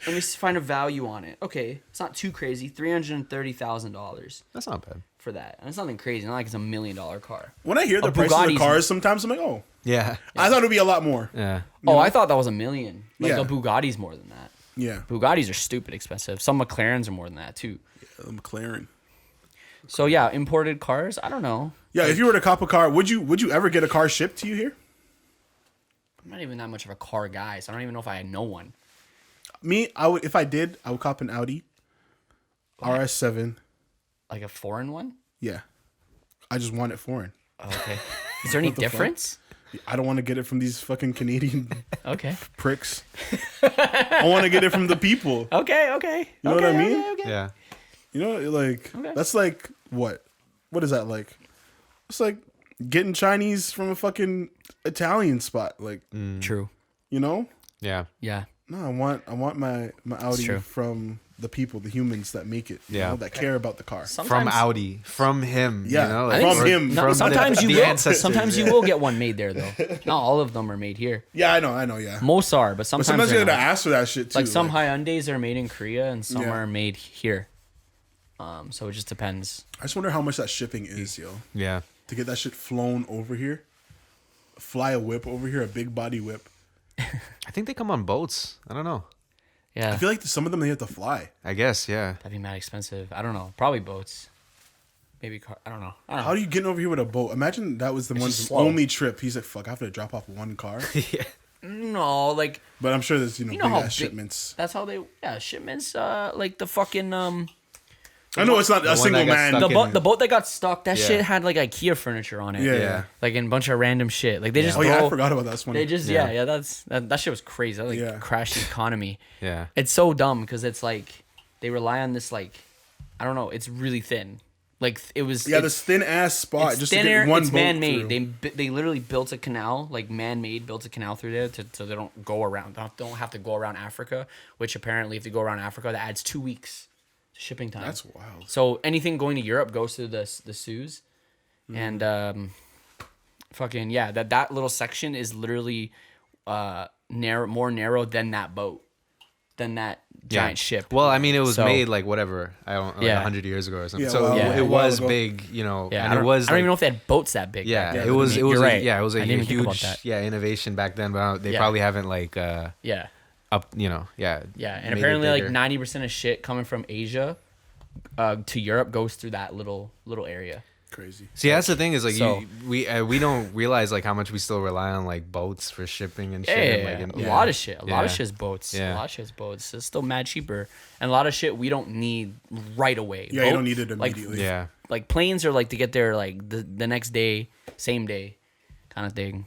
Let me find a value on it. Okay, it's not too crazy. $330,000 That's not bad. for that, and it's nothing crazy. Not like it's $1 million car. When I hear the prices Bugatti's- of cars, sometimes I'm like, oh, Yeah. I thought it'd be a lot more. Yeah. Oh, I thought that was $1 million. Like Yeah. a Bugatti's more than that. Yeah, Bugattis are stupid expensive. Some McLarens are more than that too. McLaren. So yeah, imported cars. I don't know. Yeah, if you were to cop a car, would you ever get a car shipped to you here? I'm not even that much of a car guy, so I don't even know if I know one. Me, I would. If I did, I would cop an Audi RS7. Like a foreign one. Yeah, I just want it foreign. Oh, okay. Is there any What the fuck? difference? I don't want to get it from these fucking Canadian Okay. pricks. I want to get it from the people. Okay. Okay. You know what I mean? Okay. Yeah. You know, like Okay. that's like what? What is that like? It's like getting Chinese from a fucking Italian spot. Like, True. you know? Yeah. Yeah. No, I want my Audi true. from the people, the humans that make it. Yeah. You know, that care about the car. From Audi. From him. Yeah, You know? I think or from him. No, From sometimes the you will. ancestors, Sometimes you will get one made there though. Not all of them are made here. Yeah, I know, yeah. Most are, but But sometimes, sometimes you they're gotta not. ask for that shit too. Like some Hyundais are made in Korea and some Yeah. are made here. So it just depends. I just wonder how much that shipping is, yo. Yeah. To get that shit flown over here, fly a whip over here, a big body whip. I think they come on boats. I don't know. Yeah, I feel like some of them they have to fly. I guess, yeah. that'd be mad expensive. I don't know. Probably boats. Maybe car. I don't know. How do you get over here with a boat? Imagine that was the one's just slow. only trip. He's like, fuck, I have to drop off one car. Yeah. No, like But I'm sure there's know big how ass big- shipments. that's how they. Yeah, shipments. Like the fucking I know it's not a one single that got man. stuck in- the boat that got stuck. That Yeah. shit had like IKEA furniture on it. Yeah, Yeah. yeah. Like in a bunch of random shit. Like they just Oh yeah, I throw- forgot about that. That's funny. They just yeah. That shit was crazy. That like Yeah. crashed the economy. Yeah. It's so dumb because it's like they rely on this like I don't know. It's really thin. Like it was. Yeah, it's, this thin ass spot it's just thinner. to get one It's boat man-made. through. They literally built a canal, like man-made, built a canal through there so they don't go around. Don't have to go around Africa. Which apparently, if they go around Africa, that adds 2 weeks to shipping time. That's wild. So anything going to Europe goes through the Suez, Mm-hmm. and fucking yeah, that little section is literally more narrow than that boat, than that giant ship. Well, I mean, it was So- made like whatever, I don't like Yeah. 100 years ago or something. Yeah, so well, yeah. it a while was ago. big, you know, Yeah, and I don't, it was. I don't even know like- if they had boats that big. Yeah, back then. it was. It was. You're A, right. yeah, it was I a didn't even think about huge, that. yeah, innovation back then. But they Yeah. probably haven't like Yeah, up, you know, yeah. yeah, and made it apparently like bigger. 90% of shit coming from Asia to Europe goes through that little area. Crazy. See, that's the thing is like So- we don't realize like how much we still rely on like boats for shipping and shit. Yeah, and, yeah, like, yeah. and- A lot of shit. A lot of Yeah. shit's boats. Yeah. A lot of shit's boats. It's still mad cheaper, and a lot of shit we don't need right away. Yeah, you don't need it like- immediately. Yeah. Like planes are like to get there like the next day, same day, kind of thing.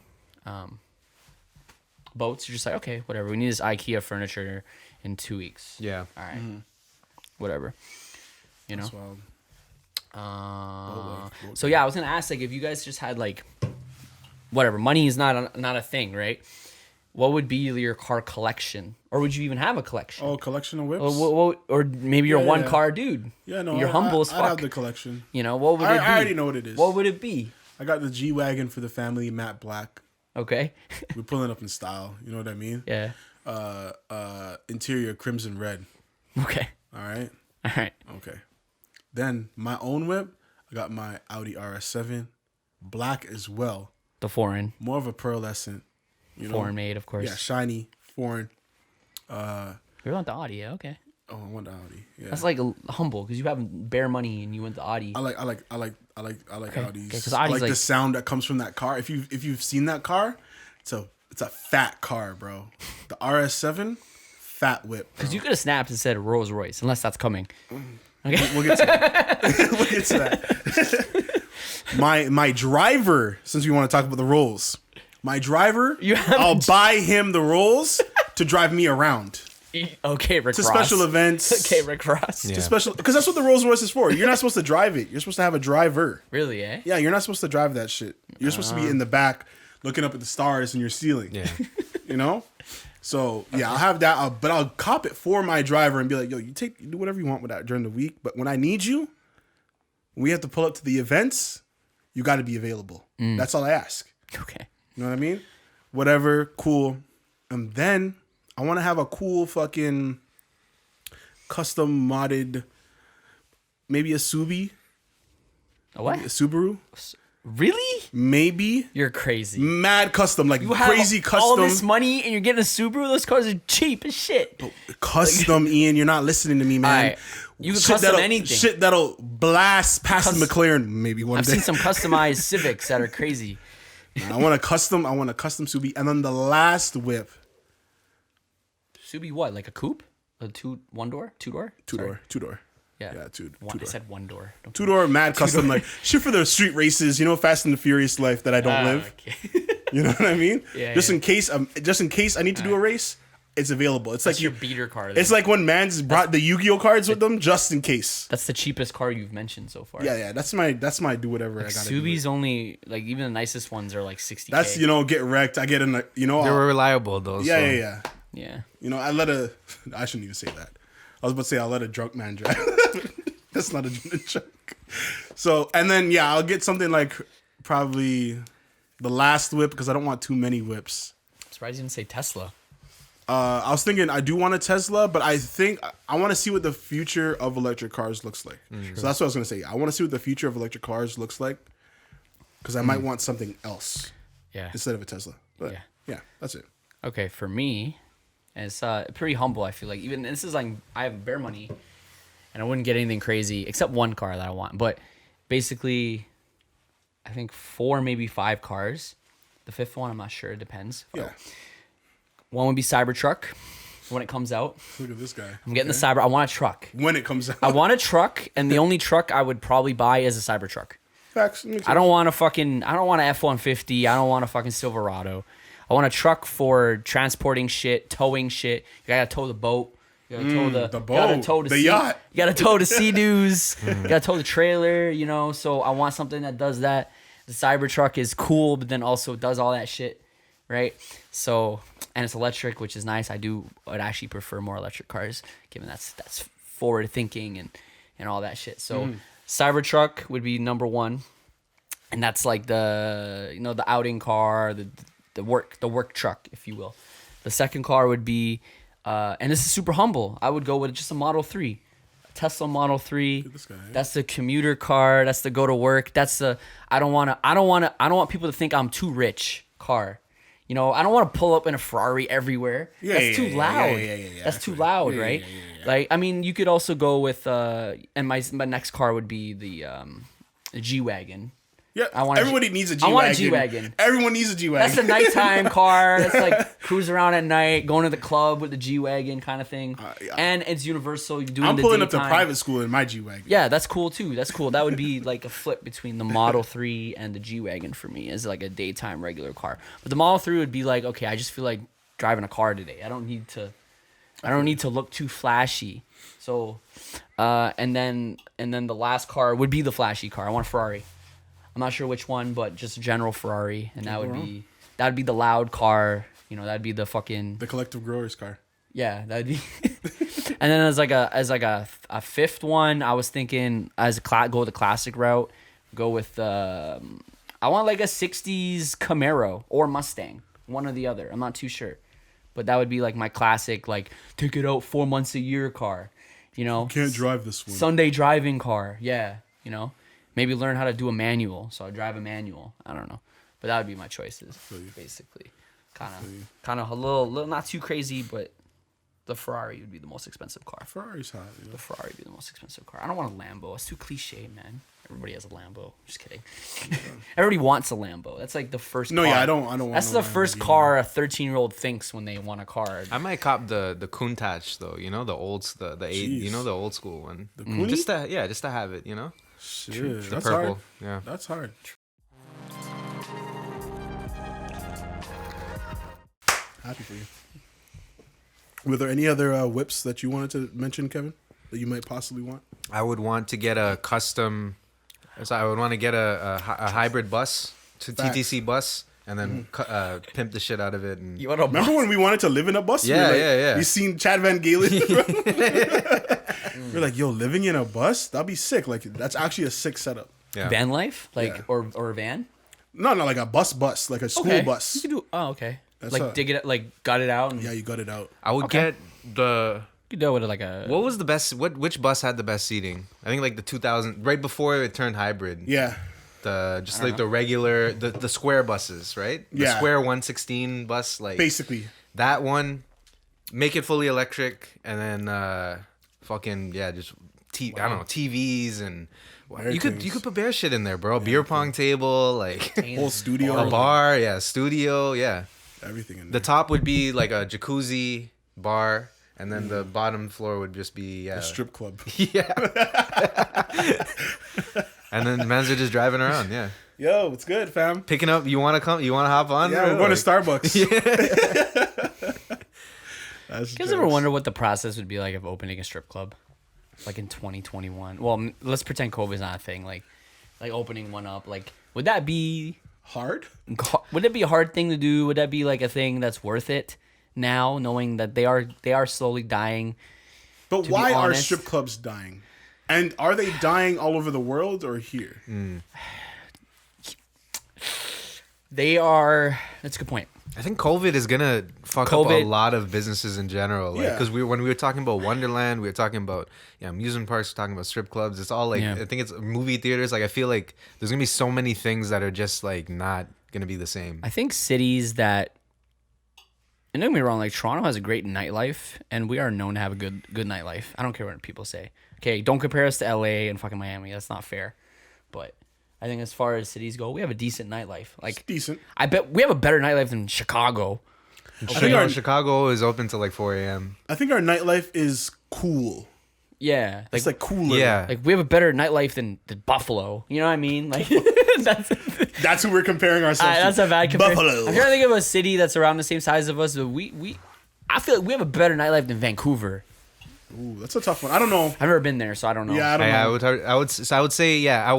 Boats are just like okay, whatever. We need this IKEA furniture in 2 weeks. Yeah. All right. Whatever. You know. That's wild. Boat So yeah, I was gonna ask like if you guys just had like, whatever, money is not a thing, right? What would be your car collection, or would you even have a collection? Oh, collection of whips. Or maybe you're Yeah, one yeah. car dude. Yeah, no, you're humble as I have fuck. the collection. You know what would I it be? already know what it is. What would it be? I got the G wagon for the family, matte black. Okay. We're pulling up in style. You know what I mean? Yeah. Interior crimson red. Okay. All right. All right. Okay. Then my own whip. I got my Audi RS7, black as well. The foreign More of a pearlescent. You know? made, of course. Yeah, shiny, foreign. You want the Audi, yeah, okay. Oh, I want the Audi. Yeah. That's like humble because you have bare money and you went the Audi. I like Audis. Okay, 'cause I Audi's like like- the sound that comes from that car. If you've seen that car, it's a fat car, bro. The RS7, fat whip. Bro. Because you could have snapped and said Rolls Royce, unless that's coming. Okay. We'll get to that. We'll get to that. my driver, since we want to talk about the Rolls, my driver, You haven't- I'll buy him the Rolls to drive me around Okay, Rick to Ross. special events. Okay, Rick Ross. Yeah. To special, because that's what the Rolls Royce is for. You're not supposed to drive it. You're supposed to have a driver. Really, eh? Yeah, you're not supposed to drive that shit. You're supposed to be in the back looking up at the stars in your ceiling. Yeah. You know? So, yeah, I'll have that. But I'll cop it for my driver and be like, yo, you do whatever you want with that during the week. But when I need you, when we have to pull up to the events, you got to be available. That's all I ask. Okay. You know what I mean? Whatever, cool. And then I want to have a cool fucking custom modded, maybe a Subi, A what? a Subaru, Really? maybe. You're crazy. Mad custom, like You have crazy custom. all this money and you're getting a Subaru. Those cars are cheap as shit. Custom, Ian. You're not listening to me, man. Alright. You can custom anything. Shit that'll blast past the McLaren maybe one I've day. seen some customized Civics that are crazy. I want a custom Subi, and then the last whip, Subi what? Like a coupe? A one door? Two door? two Sorry. door. Yeah. Yeah, two I door. said one door. Don't- Two door, mad custom, like shit for the street races, Fast and the Furious life that I don't live. Okay. You know what I mean? Yeah, just yeah. in case I need to do a race, it's available. It's That's like your beater car. It's like when Mans brought the Yu-Gi-Oh cards with them, just in case. That's the cheapest car you've mentioned so far. Yeah, that's my do whatever I gotta Subi's do. only like even the nicest ones are like 60K. That's get wrecked. I get in a They were reliable though. yeah, so. yeah. Yeah. I shouldn't even say that. I was about to say I'll let a drunk man drive. That's not a joke. So, and then I'll get something like probably the last whip because I don't want too many whips. I'm surprised you didn't say Tesla. I was thinking I do want a Tesla, but I think I want to see what the future of electric cars looks like. So that's what I was gonna say. I want to see what the future of electric cars looks like because I might want something else Yeah. instead of a Tesla. But Yeah. yeah, that's it. Okay, for me, it's pretty humble. I feel like even this is like I have bare money, and I wouldn't get anything crazy except one car that I want. But basically, I think 4, maybe 5 cars. The 5th one, I'm not sure. It depends. Yeah. One would be Cybertruck when it comes out. Look at this guy. I'm getting the Cyber. I want a truck. When it comes out. I want a truck, and the only truck I would probably buy is a Cybertruck. Facts. I don't want an F-150. I don't want a fucking Silverado. I want a truck for transporting shit, towing shit. You gotta tow the boat. You gotta tow the boat, you gotta tow the yacht. You gotta tow the Sea-Doos. You gotta tow the trailer, So I want something that does that. The Cybertruck is cool, but then also does all that shit, right? So, and it's electric, which is nice. I'd actually prefer more electric cars, given that's forward thinking and all that shit. So, Cybertruck would be number 1, and that's like the the outing car, the work truck, if you will. The second car would be, and this is super humble. I would go with just a Model 3. Tesla Model 3. This guy, That's the commuter car. That's the go to work. That's the I don't want people to think I'm too rich car. I don't want to pull up in a Ferrari everywhere. That's too loud. That's too loud, right? Like, I mean, you could also go with and my next car would be the G-Wagon. Yeah, everybody needs a I G-Wagon. want a G-Wagon. Everyone needs a G-Wagon. That's a nighttime car. That's like cruise around at night, going to the club with the G-Wagon kind of thing. Yeah. And it's universal. You do it I'm in the pulling up daytime. to private school in my G-Wagon. Yeah, that's cool too. That's cool. That would be like a flip between the Model 3 and the G-Wagon for me as like a daytime regular car. But the Model 3 would be like, okay, I just feel like driving a car today. I don't need to look too flashy. So, and then the last car would be the flashy car. I want a Ferrari. I'm not sure which one, but just a general Ferrari, and that would be the loud car. That'd be the fucking The Collective Growers car. yeah. That'd be. And then as like a 5th one, I was thinking go the classic route, go with I want like a '60s Camaro or Mustang, one or the other. I'm not too sure, but that would be like my classic, like take it out 4 months a year car. Can't drive this one. Sunday driving car. Yeah, maybe learn how to do a manual. So I drive a manual. I don't know, but that would be my choices basically. Kind of a little not too crazy, but the Ferrari would be the most expensive car. Ferrari's hot. The Ferrari would be the most expensive car. I don't want a Lambo. It's too cliche, man. Everybody has a Lambo. Just kidding. Everybody wants a Lambo. That's like the first car. I don't want That's no the first Lamborghini. car a 13-year-old thinks when they want a car. I might cop the Countach though, the eight, Jeez. the old school one. The Kuni? Just to have it, Shit, the that's purple. hard. Yeah. That's hard. Happy for you. Were there any other whips that you wanted to mention, Kevin, that you might possibly want? I would want to get a custom. So I would want to get a hybrid bus, Facts. TTC bus, and then pimp the shit out of it. And You want a Remember when we wanted to live in a bus? Yeah, We were yeah. We seen Chad Van Galen. We're like, yo, living in a bus? That'd be sick. Like, that's actually a sick setup. yeah. van life, like Yeah. or a van. No, like a bus, like a school Okay. bus. You could do. Oh, okay. That's like a- dig it, like gut it out. And, Yeah, you got it out. I would Okay. get the could do it with like a. What was the best? Which bus had the best seating? I think like the 2000, right before it turned hybrid. Yeah. The regular the square buses, right? The Yeah. square 116 bus, like Basically. that one. Make it fully electric, and then fucking just I don't know, TVs and you could put bear shit in there, bro. Beer pong table, like Whole studio. a bar, studio, Everything in The there. top would be like a jacuzzi bar, and then the bottom floor would just be A strip club. yeah. And then mans are just driving around, Yo, what's good, fam? picking up. You want to come? You want to hop on? Yeah, bro? we're going Like- to Starbucks. That's You guys ever wonder what the process would be like of opening a strip club, like in 2021? Well, let's pretend COVID's not a thing. Like opening one up. Like, would that be? hard? Would it be a hard thing to do? Would that be like a thing that's worth it now, knowing that they are slowly dying? But be why are honest- strip clubs dying? And are they dying all over the world or here? They are. That's a good point. I think COVID is gonna fuck up a lot of businesses in general. Like, Yeah. because when we were talking about Wonderland, we were talking about amusement parks, we're talking about strip clubs. It's all like Yeah. I think it's movie theaters. Like I feel like there's gonna be so many things that are just like not gonna be the same. I think cities that, and don't get me wrong, like Toronto has a great nightlife, and we are known to have a good nightlife. I don't care what people say. Okay, don't compare us to LA and fucking Miami. That's not fair. But I think as far as cities go, we have a decent nightlife. Like It's decent. I bet we have a better nightlife than Chicago. Chicago is open till like 4 a.m. I think our nightlife is cool. Yeah, It's like cooler. Yeah. like we have a better nightlife than Buffalo. You know what I mean? Like that's That's who we're comparing ourselves to. that's a bad comparison. Buffalo. I'm trying to think of a city that's around the same size of us, but I feel like we have a better nightlife than Vancouver. Ooh, that's a tough one. I don't know. I've never been there, so I don't know. Yeah, I don't know. I would say I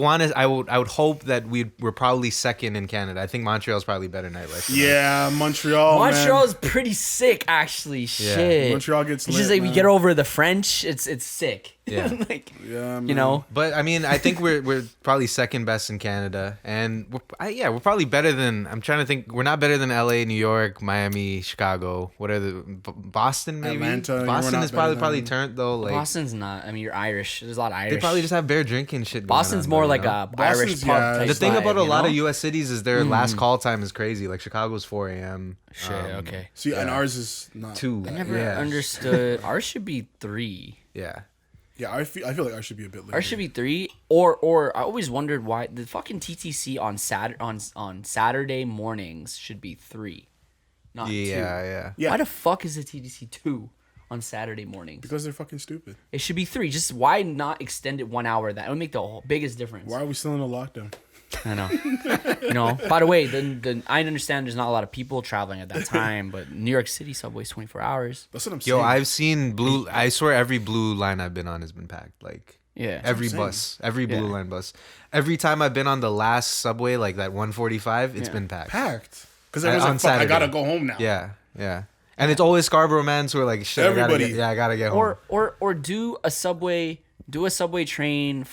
would hope that we're probably second in Canada. I think Montreal's probably better nightlife. Yeah, Montreal. Montreal's Man. pretty sick, actually. Shit. Montreal gets It's lit, just like we man. get over the French. It's sick. Yeah. like Yeah, man. you know. But I mean, I think we're probably second best in Canada, and we're probably better than. I'm trying to think. We're not better than LA, New York, Miami, Chicago. What are the Boston? Maybe Atlanta, we're Boston not is better probably than- turned though. Like Boston's not. I mean, you're Irish. There's a lot of Irish. they probably just have bear drinking shit. Going Boston's on, more though, like you know? a Irish Boston's, pub. yeah, type The thing vibe, about a you lot know? of U.S. cities is their last call time is crazy. Like Chicago's 4 a.m. Shit. Okay. See, and ours is not 2. I never yeah. understood. Ours should be 3. Yeah. Yeah, I feel like ours should be a bit later. Ours should be 3. Or I always wondered why the fucking TTC on Saturday mornings should be 3, not 2. Yeah. Yeah. Why the fuck is the TTC 2 on Saturday mornings? Because they're fucking stupid. It should be 3. Just why not extend it 1 hour? That would make the biggest difference. Why are we still in a lockdown? I know. By the way, I understand there's not a lot of people traveling at that time, but New York City subway's 24 hours. That's what I'm saying. Yo, I've seen blue. I swear every blue line I've been on has been packed. Like Yeah. every saying. bus, every blue Yeah. line bus. Every time I've been on the last subway, like that 145, it's Yeah. been packed. packed. Because everyone's On like, fuck, I Saturday. gotta go home now. Yeah. And it's always Scarborough mans who are like, shit, Everybody. I gotta get home. Or do a subway train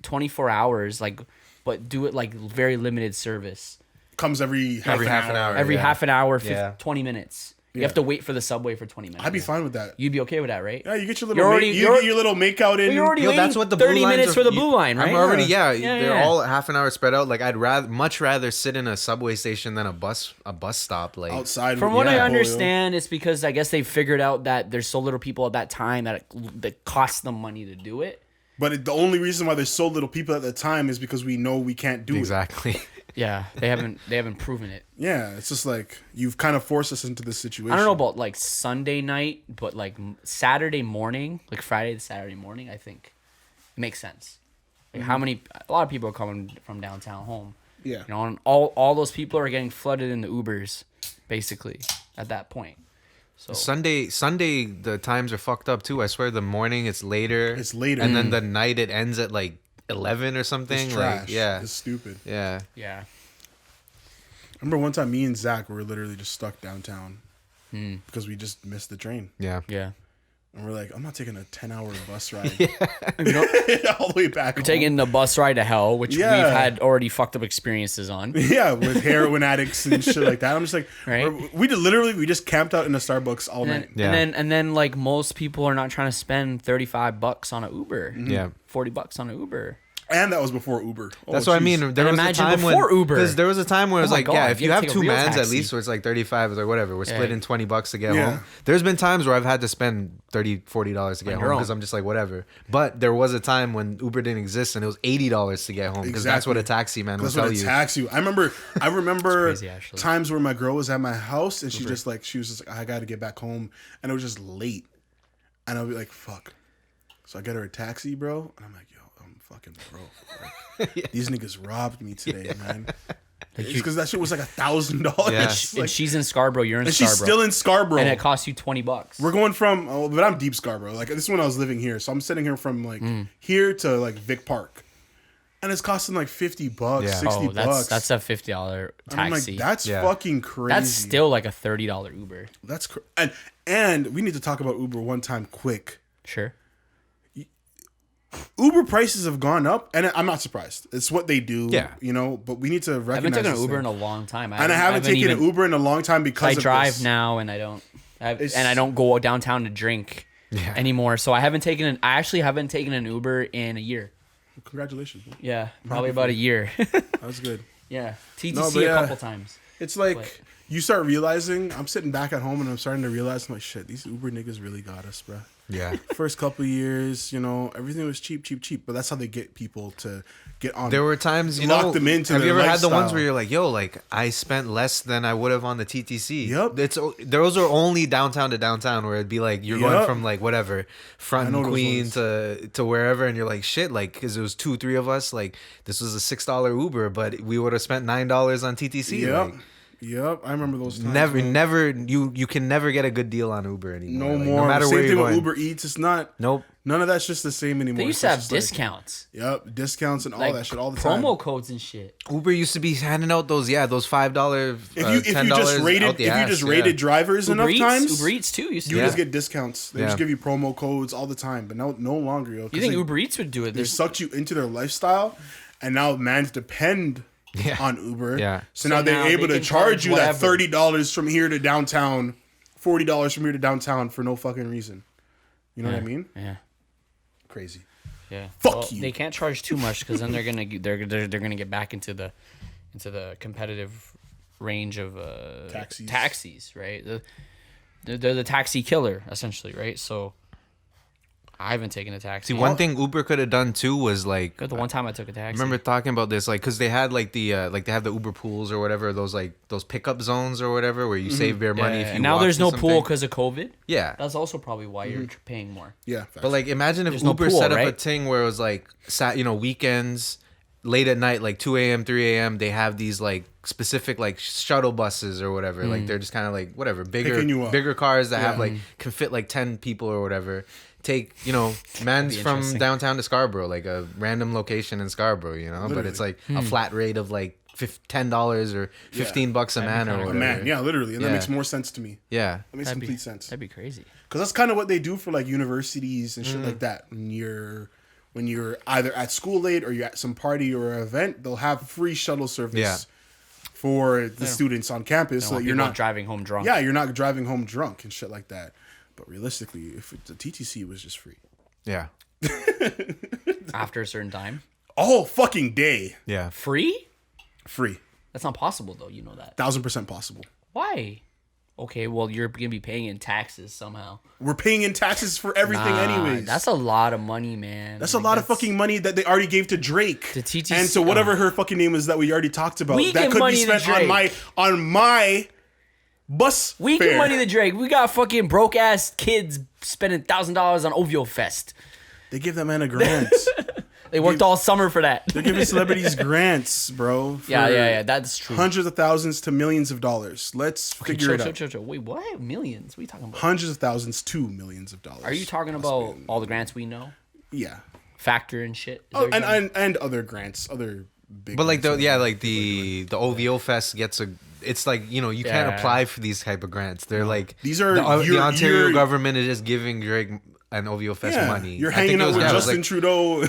24 hours, like, but do it like very limited service. Comes every half half an hour. Every Yeah. half an hour, Yeah. 20 minutes. You Yeah. have to wait for the subway for 20 minutes. I'd be fine with that. You'd be okay with that, right? Yeah, you get your You're little already- you you're- get your little make out in. You're already Yo, waiting that's what the 30 blue lines minutes are- for the blue line, right? I'm already Yeah, they're yeah. all half an hour spread out. Like I'd much rather sit in a subway station than a bus stop. Like outside. From with what I people, yo. understand, it's because I guess they figured out that there's so little people at that time that it costs them money to do it. But the only reason why there's so little people at the time is because we know we can't do it. exactly. Yeah, they haven't proven it. Yeah, it's just like you've kind of forced us into this situation. I don't know about like Sunday night, but like Saturday morning, like Friday to Saturday morning, I think it makes sense. Like a lot of people are coming from downtown home. Yeah. You know, and all those people are getting flooded in the Ubers, basically, at that point. So Sunday, the times are fucked up too. I swear, the morning it's later. It's later. and then the night it ends at like 11 or something. It's trash. Like, yeah, It's stupid. yeah. yeah. I remember one time me and Zach were literally just stuck downtown Hmm. because we just missed the train. Yeah. Yeah. And we're like, I'm not taking a 10-hour bus ride all the way back. You're taking the bus ride to hell, which we've had already fucked up experiences on. Yeah, with heroin addicts and shit like that. I'm just like, right? We just camped out in a Starbucks all night. Yeah. And then like most people are not trying to spend $35 on an Uber. Yeah. $40 on an Uber. And that was before Uber. That's what I mean. There was a time before Uber. Because there was a time where it was like, God, yeah, if you have two mans taxi. at least, where it's like 35 or whatever, we're splitting $20 to get Yeah. home. There's been times where I've had to spend $30, $40 to get home because I'm just like, whatever. But there was a time when Uber didn't exist and it was $80 to get home because that's what a taxi man will tell you. Taxi. I remember crazy, times where my girl was at my house and she was just like, I got to get back home, and it was just late, and I'll be like, fuck. So I get her a taxi, bro, and I'm like, yo, I'm fucking broke. Like, these niggas robbed me today, man. Because that shit was like $1,000. Yeah. And she's in Scarborough. You're in and Scarborough. she's still in Scarborough. And it costs you $20. We're going from, but I'm deep Scarborough. Like, this is when I was living here. So I'm sitting here from like here to like Vic Park. And it's costing like $50, $60. That's a $50 taxi. And I'm like, that's fucking crazy. That's still like a $30 Uber. That's and we need to talk about Uber one time quick. Sure. Uber prices have gone up, and I'm not surprised. It's what they do, you know. But we need to recognize. I haven't taken an Uber in a long time. I haven't taken an Uber in a long time because I drive now, and I don't go downtown to drink anymore. So I actually haven't taken an Uber in a year. Congratulations. Yeah, probably about a year. That's good. Yeah, TTC a couple times. It's like you start realizing. I'm sitting back at home and I'm starting to realize, I'm like, shit, these Uber niggas really got us, bro. Yeah. First couple of years, you know, everything was cheap, but that's how they get people to get on. There were times, you lock know, them into have you ever lifestyle. had the ones where you're like, yo, like I spent less than I would have on the TTC? Yep. Those are only downtown to downtown, where it'd be like you're going from like whatever front Queen to wherever, and you're like, shit, like because it was 2-3 of us, like this was a $6 Uber, but we would have spent $9 on TTC. Yep. Like, Yep, I remember those times. Never, you can never get a good deal on Uber anymore. No like, more. No matter Same where thing you're with going. Uber Eats. It's not. Nope. None of that's just the same anymore. They used to have discounts. Yep, discounts and all that shit all the time. Promo codes and shit. Uber used to be handing out those $5, if you just rated drivers Uber enough Eats, times, Uber Eats too. You just get discounts. They just give you promo codes all the time, but no longer. Yo, you think Uber Eats would do it? They sucked you into their lifestyle, and now mans depend on Uber. Yeah. So now they're able to charge you that $30 from here to downtown, $40 from here to downtown for no fucking reason. You know what I mean? Yeah. Crazy. Yeah. Fuck you. They can't charge too much because then they're gonna get back into the competitive range of taxis, right? They're the taxi killer essentially, right? So I haven't taken a taxi. See, one thing Uber could have done too was like the one time I took a taxi. I remember talking about this, like, because they had like the they have the Uber pools or whatever, those pickup zones or whatever where you save bare money. If you and now walk there's to no something. pool because of COVID. Yeah, that's also probably why you're paying more. Yeah, but like imagine if There's Uber no pool, set up a right? thing where it was like weekends, late at night, like 2 a.m., 3 a.m. They have these like specific like shuttle buses or whatever. Like they're just kind of like whatever bigger cars that have like can fit like 10 people or whatever. Take mans from downtown to Scarborough, like a random location in Scarborough, Literally. but it's like a flat rate of like $10 or $15 a man or whatever. A man, yeah, literally, and that makes more sense to me. Yeah, that makes complete sense. That'd be crazy. Because that's kind of what they do for like universities and shit like that. When you're either at school late or you're at some party or event, they'll have free shuttle service for the students on campus, so that you're not driving home drunk. Yeah, you're not driving home drunk and shit like that. But realistically, if the TTC was just free, after a certain time, all fucking day, free. That's not possible though. You know that 1000% possible. Why? Okay, well you're gonna be paying in taxes somehow. We're paying in taxes for everything, anyways. That's a lot of money, man. That's a lot of fucking money that they already gave to Drake. The TTC, and so whatever her fucking name is that we already talked about, we that could be spent on my bus we fare. give money to Drake. We got fucking broke ass kids spending $1,000 on OVO Fest. They give that man a grant. They worked all summer for that. They're giving celebrities grants, bro. Yeah, that's true. Hundreds of thousands to millions of dollars. Let's figure it out. Chill. Wait, what? Millions? What are you talking about? Hundreds of thousands to millions of dollars. Are you talking about all the grants we know? Yeah. Factor and shit. And other grants, other big. But like grants the OVO Fest gets it's like, you know, you can't apply for these type of grants. They're like These are the Ontario government is just giving Drake and OVO Fest money. You're hanging out with Justin Trudeau.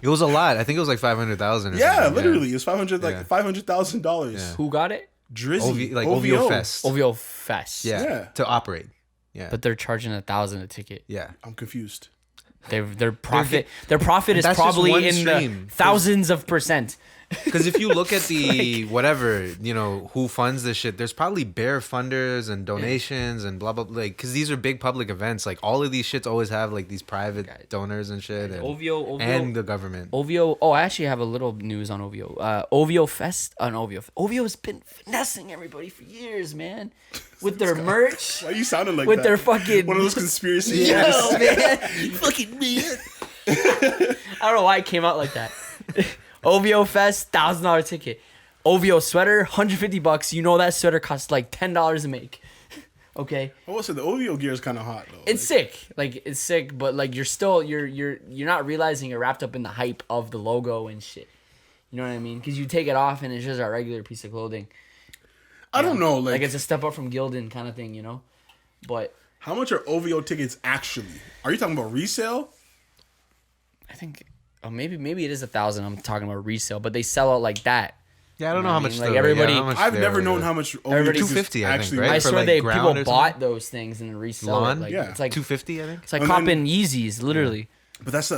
It was a lot. I think it was like 500,000. Yeah, literally, it was $500,000. Yeah. Who got it? Drizzy, OVO Fest. OVO Fest. Yeah, to operate. Yeah, but they're charging $1,000 a ticket. Yeah, I'm confused. Their profit is that's probably in stream. the thousands of percent. Because if you look at the whatever, you know, who funds this shit, there's probably bare funders and donations and blah blah blah. Like, because these are big public events. Like, all of these shits always have like these private donors and shit. And OVO and the government. OVO. Oh, I actually have a little news on OVO. OVO Fest on OVO. OVO's been finessing everybody for years, man, with their merch. Why are you sounding like with that? Their fucking one of those conspiracy. Yo, man, fucking man. I don't know why it came out like that. OVO Fest, $1,000 ticket. OVO sweater, $150. You know that sweater costs like $10 to make. Okay. I will say the OVO gear is kind of hot though. It's sick. Like, it's sick, but like you're still you're not realizing you're wrapped up in the hype of the logo and shit. You know what I mean? Because you take it off and it's just a regular piece of clothing. I don't know, like it's a step up from Gildan kind of thing, you know. But how much are OVO tickets actually? Are you talking about resale? I think. Oh, maybe it is 1,000. I'm talking about resale, but they sell out like that. Yeah, I don't know how much. Like everybody, I've never known how much. Everybody $250. I think. Right? I For swear like people bought those things and resell it. Like, yeah, it's like $250. I think it's like copping Yeezys, literally. But that's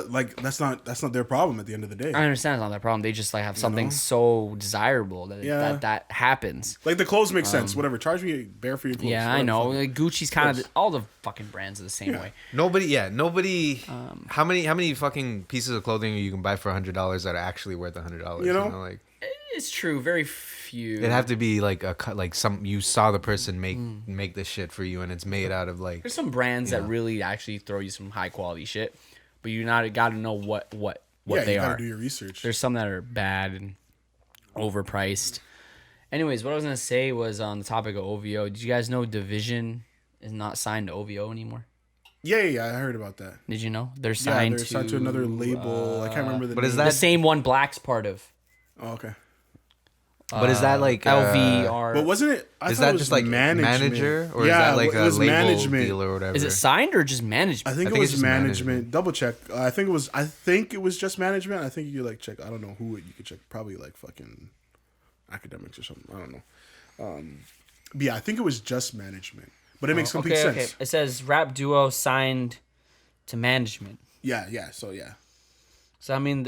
not their problem at the end of the day. I understand it's not their problem. They just like have something so desirable that that happens. Like the clothes make sense. Whatever, charge me bare for your clothes. Yeah, I know. Like Gucci's kind of all the fucking brands are the same way. Nobody. How many fucking pieces of clothing you can buy for $100 that are actually worth $100? You know, like it's true. Very few. It'd have to be like some you saw the person make this shit for you, and it's made out of like. There's some brands that really actually throw you some high quality shit. But you got to know what they are. You gotta do your research. There's some that are bad and overpriced. Anyways, what I was gonna say was on the topic of OVO. Did you guys know Division is not signed to OVO anymore? Yeah, I heard about that. Did you know they're signed to another label? I can't remember the name. Is that the same one Black's part of? Oh, okay. But is that like LVR? But wasn't it? Is that just like manager, or is that like a label deal or whatever? Is it signed or just management? I think it was management. Double check. I think it was just management. I think you could like check. I don't know who you could check. Probably like fucking academics or something. I don't know. But yeah, I think it was just management. But it makes complete sense. Okay. It says rap duo signed to management. Yeah. So yeah. So I mean.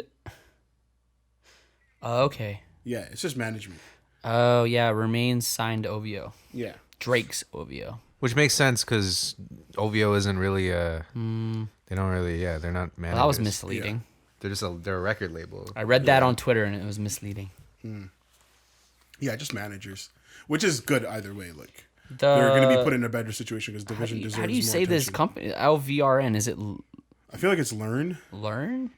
Okay. Yeah, it's just management. Oh, yeah. Remains signed to OVO. Yeah. Drake's OVO. Which makes sense because OVO isn't really They don't really. Yeah, they're not managers. Well, that was misleading. Yeah. They're a record label. I read that on Twitter and it was misleading. Yeah, just managers, which is good either way. Like they're going to be put in a better situation because Division deserves more How do you say attention. this company? LVRN? Is it? I feel like it's Learn. Larn?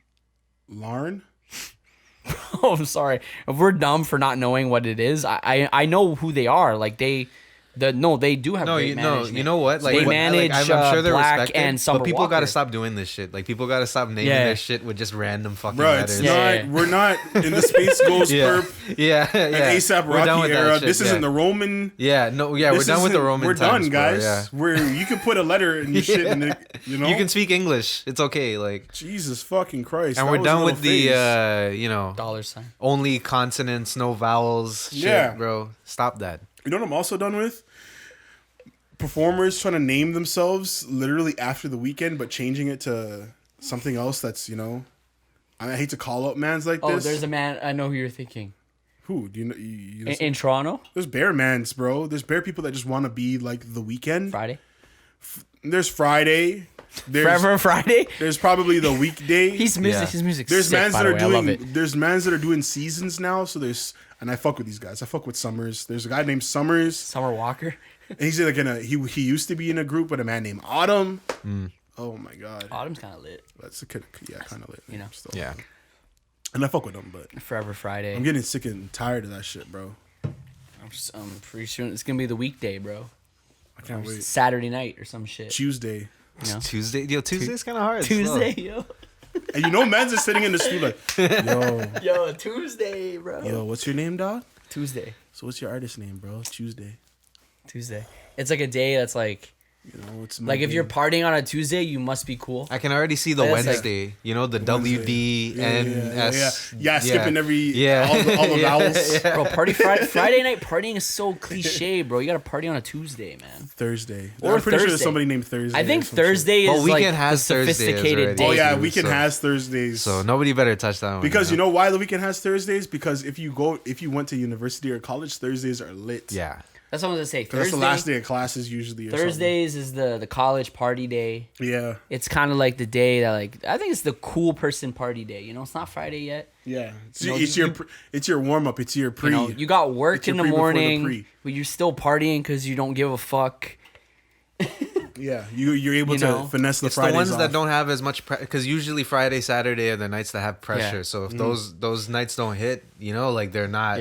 Oh, I'm sorry. If we're dumb for not knowing what it is, I know who they are. Like they do have great management. You know what? Like they manage I'm sure they're Black respected, and Summer but people Walker. got to stop doing this shit. Like people got to stop naming their shit with just random fucking Bro, letters. it's not. We're not in the Space Ghost perp. Yeah. And ASAP Rocky era. This isn't the Roman. Yeah, we're done with the Roman. We're times, done, guys. Bro, yeah. Where you can put a letter in your shit, and you know you can speak English. It's okay. Like Jesus fucking Christ. And we're done with the $sign. Only consonants, no vowels. Shit, bro. Stop that. You know what I'm also done with? Performers trying to name themselves literally after the Weeknd, but changing it to something else that's, I hate to call out mans like this. Oh, there's a man. I know who you're thinking. Who? Do you know? In Toronto? There's bare mans, bro. There's bare people that just want to be like the Weeknd. Friday? There's Friday. Forever Friday? There's probably the Weekday. His music's there's sick, mans by that the are way. I love doing. it. There's mans that are doing seasons now. So and I fuck with these guys. I fuck with Summers. There's a guy named Summers. Summer Walker. And he's like he used to be in a group with a man named Autumn. Oh my god. Autumn's kind of lit. That's kind of lit. Still. Yeah. And I fuck with them, but Forever Friday. I'm getting sick and tired of that shit, bro. I'm pretty sure it's gonna be the weekday, bro. I can't wait. Saturday night or some shit. Tuesday. Tuesday. Tuesday's kind of hard. Tuesday, yo. And mans is sitting in the stool like, yo, Tuesday, bro. Yo, what's your name, dog? Tuesday. So what's your artist name, bro? Tuesday. It's like a day that's like, You know, it's my like if day. you're partying on a Tuesday, you must be cool. I can already see the That's like- Wednesday. You know, the WD and S. Yeah, skipping every Yeah. all the vowels. Bro, Friday night partying is so cliche, bro. You gotta party on a Tuesday, man. Thursday. Or I'm pretty sure there's Thursday. somebody named Thursday. I think or some shit. Thursday Well, is Weeknd like has the Thursdays sophisticated already. day. Oh yeah, too, Weeknd so- has Thursdays. So nobody better touch that one. because you know why the Weeknd has Thursdays? Because if you went to university or college, Thursdays are lit. Yeah. That's what I was gonna say. That's the last day of classes usually. Or Thursdays is the college party day. something. Yeah. It's kind of like the day that like I think it's the cool person party day. You know, it's not Friday yet. Yeah. You know, It's your warm up. It's your pre. You know, you got work It's your in the pre before the morning, pre. but you're still partying because you don't give a fuck. Yeah. You're able You to know, finesse the It's the Fridays ones off. that don't have as much because usually Friday, Saturday are the nights that have pressure. Yeah. So if those nights don't hit, you know, like they're not.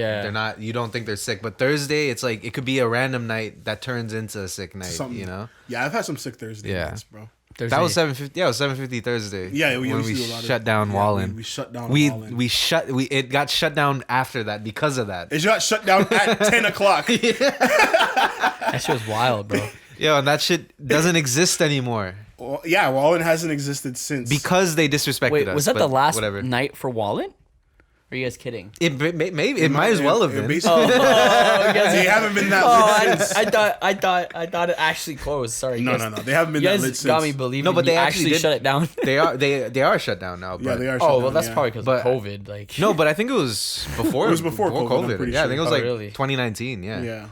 You don't think they're sick. But Thursday, it's like it could be a random night that turns into a sick night. Something. You know. Yeah, I've had some sick Thursday Yeah. nights, bro. That was 7:50. Yeah, it was 7:50 Thursday. Yeah, we when used we to do a lot of- shut down yeah, Wallen. we shut down We Wallen. it got shut down after that because of that. It got shut down at 10 o'clock. That shit was wild, bro. Yo, and that shit doesn't exist anymore Well, yeah, Wallen hasn't existed since. because they disrespected Wait, us. was that but the last whatever? night for Wallen? Or are you guys kidding? Maybe it might as well have been. Basically, they haven't been that lit since. I thought it actually closed. Sorry. No, you guys- no. They haven't been You that guys lit since. got me believing. No, but they you actually did- shut it down. They are shut down now. But, Yeah, they are. Oh shut well, down, that's yeah. probably because But- of COVID. Like No, but I think it was before. It was before COVID, I'm pretty Yeah, I think it sure. was Oh, like really? 2019. Yeah. Yeah,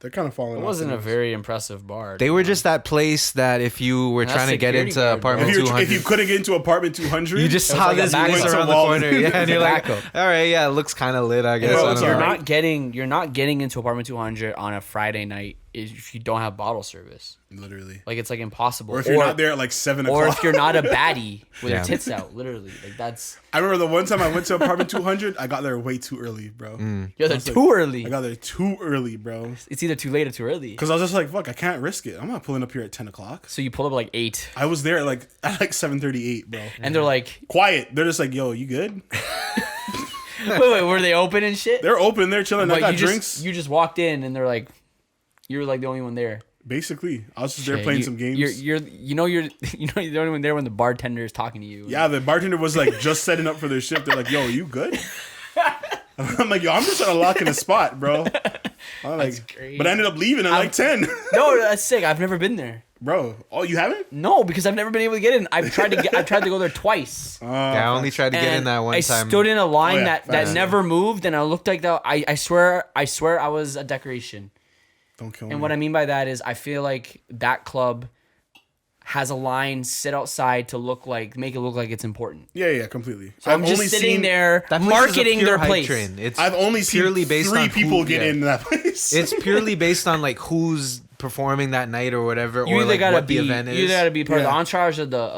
they're kind of falling. it off wasn't the a nose. very impressive bar. They were just that place that if you were That's trying to get security into guard, bro. apartment If 200, you couldn't get into apartment 200, you just It was saw like a this backup. place around the Wall. corner. Yeah, and you're like, Backup. all right, yeah, it looks kind of lit, I guess. Bro, I it's don't You're know. not getting into apartment 200 on a Friday night if you don't have bottle service. literally. Like it's like impossible. Or if you're not there at like 7 o'clock. or if you're not a baddie with Yeah. your tits out, literally. Like that's I remember the one time I went to apartment 200, I got there way too early, bro. you're there too early. I got there too early, bro. It's either too late or too early. Because I was just like, fuck, I can't risk it. I'm not pulling up here at 10 o'clock. So you pull up at like 8, I was there at like 7:38, bro. and they're like, Quiet. They're just like, yo, you good? wait, were they open and shit? They're open. They're chilling. I But got you drinks. you just walked in, and they're like, you were like the only one there. Basically, I was just there Yeah, playing you- some games. You're you're the only one there when the bartender is talking to you. Yeah, the bartender was like just setting up for their shift. They're like, "Yo, are you good?" I'm like, "Yo, I'm just trying to lock in a spot, bro." I'm like, great. but I ended up leaving at like 10, No, that's sick. I've never been there. bro. Oh, you haven't? No, because I've never been able to get in. I've tried to go there twice. Yeah, I only tried to get in And that one I time. stood in a line Oh, yeah, that facts. never moved, and I looked like that. I swear I was a decoration. Don't kill And me. what I mean by that is, I feel like that club has a line sit outside to make it look like it's important. Yeah, completely. So I'm just sitting there That place is a marketing pure their hype place. train. It's I've only purely seen based 3 on people who- get yeah. in that place. It's purely based on like who's performing that night or whatever, You or either like gotta what be the event is. you either gotta be part of the Yeah. entourage of the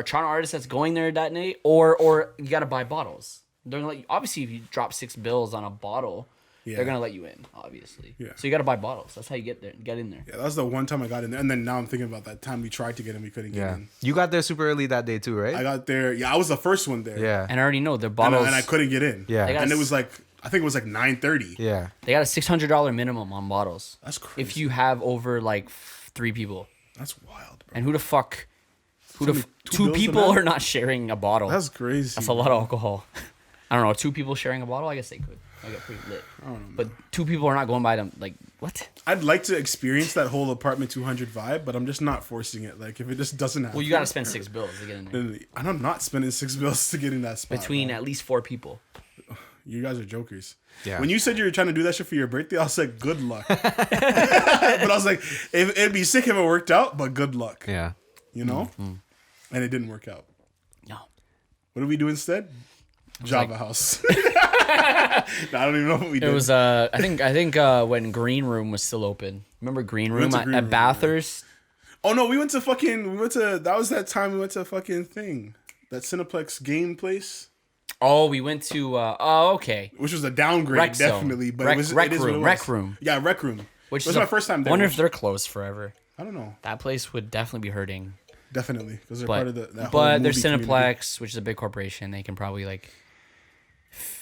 Toronto artist that's going there that night, or you gotta buy bottles. They're gonna let you, obviously if you drop $6 on a bottle, Yeah. they're gonna let you in, obviously. Yeah. So you gotta buy bottles. That's how you get in there. Yeah, that was the one time I got in there, and then now I'm thinking about that time we tried to get in, we couldn't get Yeah, in. you got there super early that day too, right? I got there. Yeah, I was the first one there. yeah, And I already know their and, bottles. and I couldn't get in. yeah, They got- and it was like I think it was like 9:30. yeah. They got a $600 minimum on bottles. That's crazy. If you have over like 3 people. That's wild, bro. And who the fuck? Somebody- two Two bills people in that? are not sharing a bottle. That's crazy. That's a lot of alcohol. I don't know. 2 people sharing a bottle? I guess they could. I get pretty lit. I don't know. But 2 people are not going by them. Like, what? I'd like to experience that whole apartment 200 vibe, but I'm just not forcing it. Like if it just doesn't happen. Well, you got to spend $6 to get in there. then I'm not spending $6 to get in that spot. Between bro. at least 4 people. You guys are jokers. Yeah. When you said you were trying to do that shit for your birthday, I was like, good luck. But I was like, it'd be sick if it worked out, but good luck. Yeah. You know? And it didn't work out. No. What did we do instead? Java House. I don't even know what we did. It was I think when Green Room was still open. Remember Green Room went to at, Green at Room, Bathurst? Oh no, that was that time we went to fucking thing. That Cineplex game place. Oh, we went to okay. Which was a downgrade, Rec Zone. definitely. But Rec- it was Rec it is what Room, it was. Rec Room. Yeah, Rec Room. Which It was is my first time there. Wonder if they're closed forever. I don't know. That place would definitely be hurting. Definitely. Because they're part But of that whole but they're movie community. Cineplex, which is a big corporation. They can probably like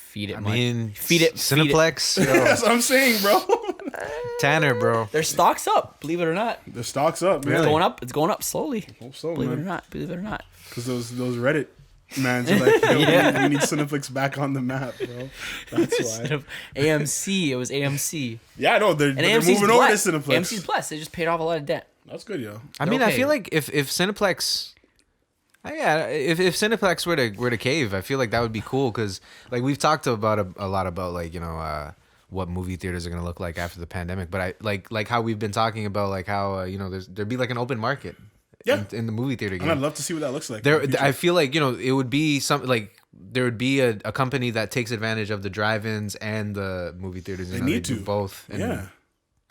feed it. I much. mean, feed it. Cineplex, yo, That's what I'm saying, bro. Tanner, bro. Their stock's up. Believe it or not, The stock's up, man. it's going up. It's going up slowly. Hope so, Believe it or man. not. Believe it or not. Because those Reddit mans are like, yo, Yeah. we need Cineplex back on the map, bro. That's why. Instead of AMC, it was AMC. Yeah, I know. They're AMC's moving over to blessed. Cineplex. AMC's blessed. They just paid off a lot of debt. That's good, yo. I mean, I Okay. feel like if Cineplex, yeah, if Cineplex were to cave, I feel like that would be cool because like we've talked about a lot about like what movie theaters are gonna look like after the pandemic, but I like how we've been talking about like how there'd be like an open market, Yeah. in the movie theater game. And I'd love to see what that looks like. There, in the future. I feel like it would be some like there would be a company that takes advantage of the drive-ins and the movie theaters. They They need do to. both. And Yeah.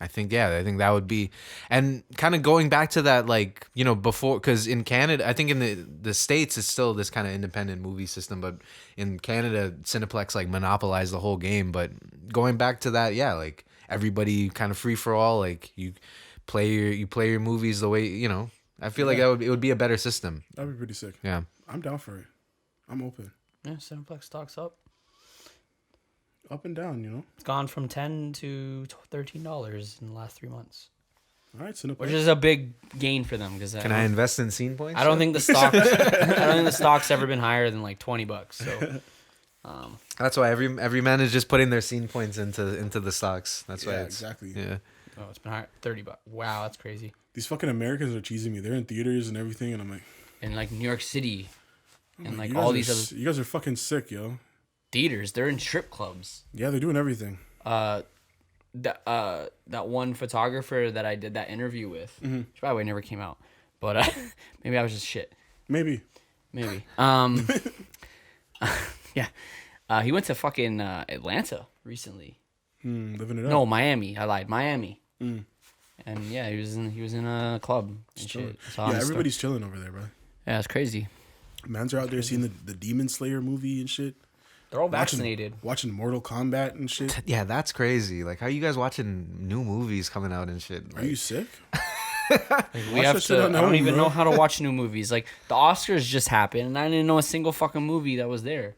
I think that would be, and kind of going back to that, like before, because in Canada, I think in the States it's still this kind of independent movie system, but in Canada, Cineplex like monopolized the whole game. But going back to that, yeah, like everybody kind of free for all, like you play your movies the way I feel like it would be a better system. That'd be pretty sick. Yeah. I'm down for it. I'm open. Yeah, Cineplex stock's up. Up and down, you know? It's gone from $10 to $13 in the last 3 months, All right, Cineplex. which is a big gain for them because Can I invest in scene points? I don't think the stock. I don't think the stock's ever been higher than like $20. So That's why every man is just putting their scene points into the stocks. That's why Yeah, it's exactly. Yeah. oh, it's been higher $30. Wow, that's crazy. These fucking Americans are cheesing me. They're in theaters and everything, and I'm like, In like New York City, and like you all guys these are, other you guys are fucking sick, yo. theaters, they're in strip clubs. Yeah, they're doing everything. That one photographer that I did that interview with, which by the way never came out, but maybe I was just shit. Maybe. Maybe. Yeah. He went to fucking Atlanta recently. Living it up. No, Miami. I lied. Miami. And yeah, he was in a club and Chilling. shit. So Yeah, everybody's chilling over there, bro. yeah, it's crazy. Mans are out there seeing the Demon Slayer movie and shit. They're all vaccinated. Watching Mortal Kombat and shit. Yeah, that's crazy. Like, how you guys watching new movies coming out and shit? Are you sick? We Watch have that shit to. on I don't home, even bro. know how to watch new movies. Like the Oscars just happened, and I didn't know a single fucking movie that was there.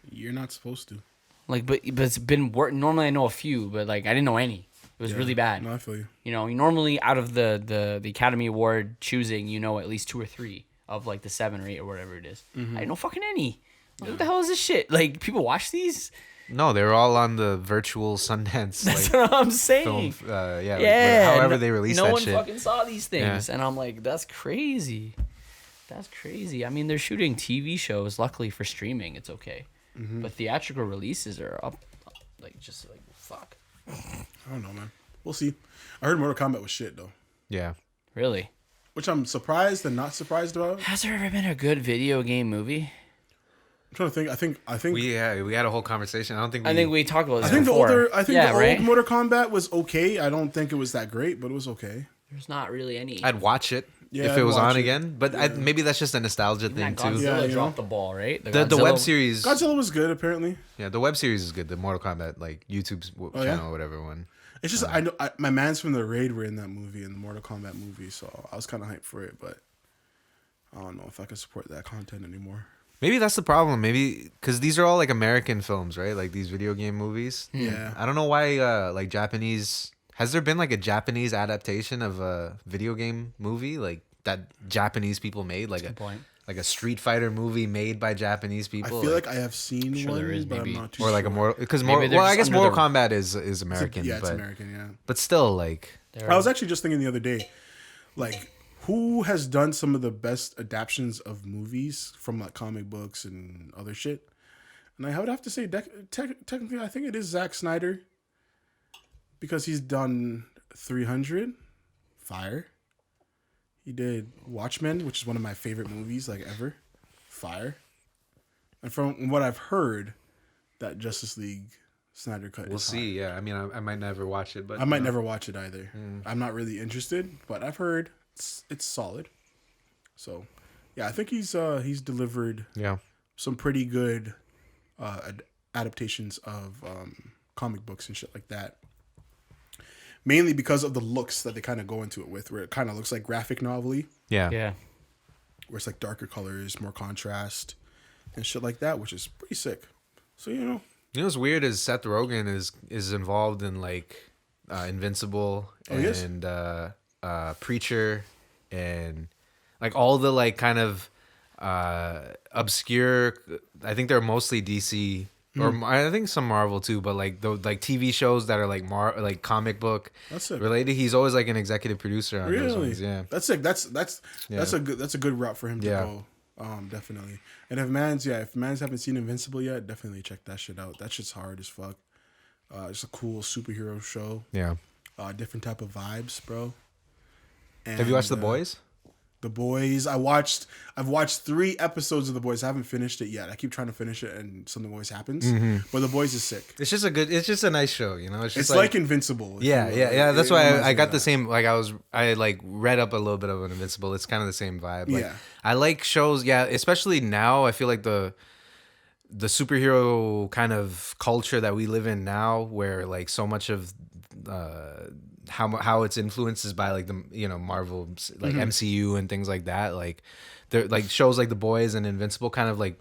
You're not supposed to. Like, but it's been normally I know a few, but like I didn't know any. It was really bad. No, I feel you. You know, normally out of the Academy Award choosing, you know, at least 2 or 3 of like the 7 or 8 or whatever it is. I didn't know fucking any. Like, what the hell is this shit? Like people watch these? No, they were all on the virtual Sundance. That's like, what I'm saying. film, yeah, Yeah. however they released no that one shit. fucking saw these things, Yeah. and I'm like, that's crazy. That's crazy. I mean, they're shooting TV shows. Luckily for streaming, it's okay. But theatrical releases are up, like just like fuck. I don't know, man. We'll see. I heard Mortal Kombat was shit though, Yeah. Really? which I'm surprised and not surprised about. Has there ever been a good video game movie? I'm trying to think. I think. We had a whole conversation. I don't think we. I think we talked about this I think before. the right? old Mortal Kombat was okay. I don't think it was that great, but it was okay. There's not really any. I'd watch it Yeah, if I'd it was watch on it. again. But maybe that's just a nostalgia thing that Godzilla too. Yeah, you dropped know? the ball, right? The Godzilla- web series. Godzilla was good apparently. Yeah, the web series is good. The Mortal Kombat like YouTube's yeah? channel or whatever one. It's just I know my mans from the raid were in that movie, in the Mortal Kombat movie, so I was kind of hyped for it, but I don't know if I can support that content anymore. Maybe that's the problem. Maybe because these are all like American films, right? Like these video game movies. Yeah. I don't know why like Japanese. Has there been like a Japanese adaptation of a video game movie like that Japanese people made, like Good point. like a Street Fighter movie made by Japanese I people? feel like I have seen Sure one, there is, but maybe. I'm not too or like sure. a more because Maybe more. they're Well, I just guess under Mortal the- Kombat is American, Yeah, it's but American. Yeah. but still like There- I was actually just thinking the other day, like, who has done some of the best adaptions of movies from like comic books and other shit? And I would have to say, technically, I think it is Zack Snyder, because he's done 300, Fire. He did Watchmen, which is one of my favorite movies like ever, Fire. And from what I've heard, that Justice League Snyder cut. we'll is see. Yeah, I mean, I might never watch it, but I might never watch it either. I'm not really interested, but I've heard it's solid. So, yeah, I think he's delivered Yeah. some pretty good adaptations of comic books and shit like that. Mainly because of the looks that they kind of go into it with, where it kind of looks like graphic novel-y, Yeah. yeah. where it's like darker colors, more contrast, and shit like that, which is pretty sick. So, you know, You know what's weird is Seth Rogen is involved in like Invincible and Preacher and like all the like kind of obscure. I think they're mostly DC or I think some Marvel too, but like those like TV shows that are like comic book related. He's always like an executive producer on those ones. Yeah, that's a good route for him to go. Definitely. And if man's haven't seen Invincible yet, definitely check that shit out. That shit's hard as fuck. It's a cool superhero show. Yeah. Different type of vibes, bro. And, have you watched The Boys? The Boys. I've watched 3 episodes of The Boys. I haven't finished it yet. I keep trying to finish it, and something always happens. But The Boys is sick. It's just a nice show, you know. It's like Invincible. Yeah. That's why I got the same. Like I like read up a little bit of an Invincible. It's kind of the same vibe. Like, I like shows. Yeah, especially now. I feel like the superhero kind of culture that we live in now, where like so much of how it's influenced is by like the Marvel like MCU and things like that. Like they're like shows like The Boys and Invincible kind of like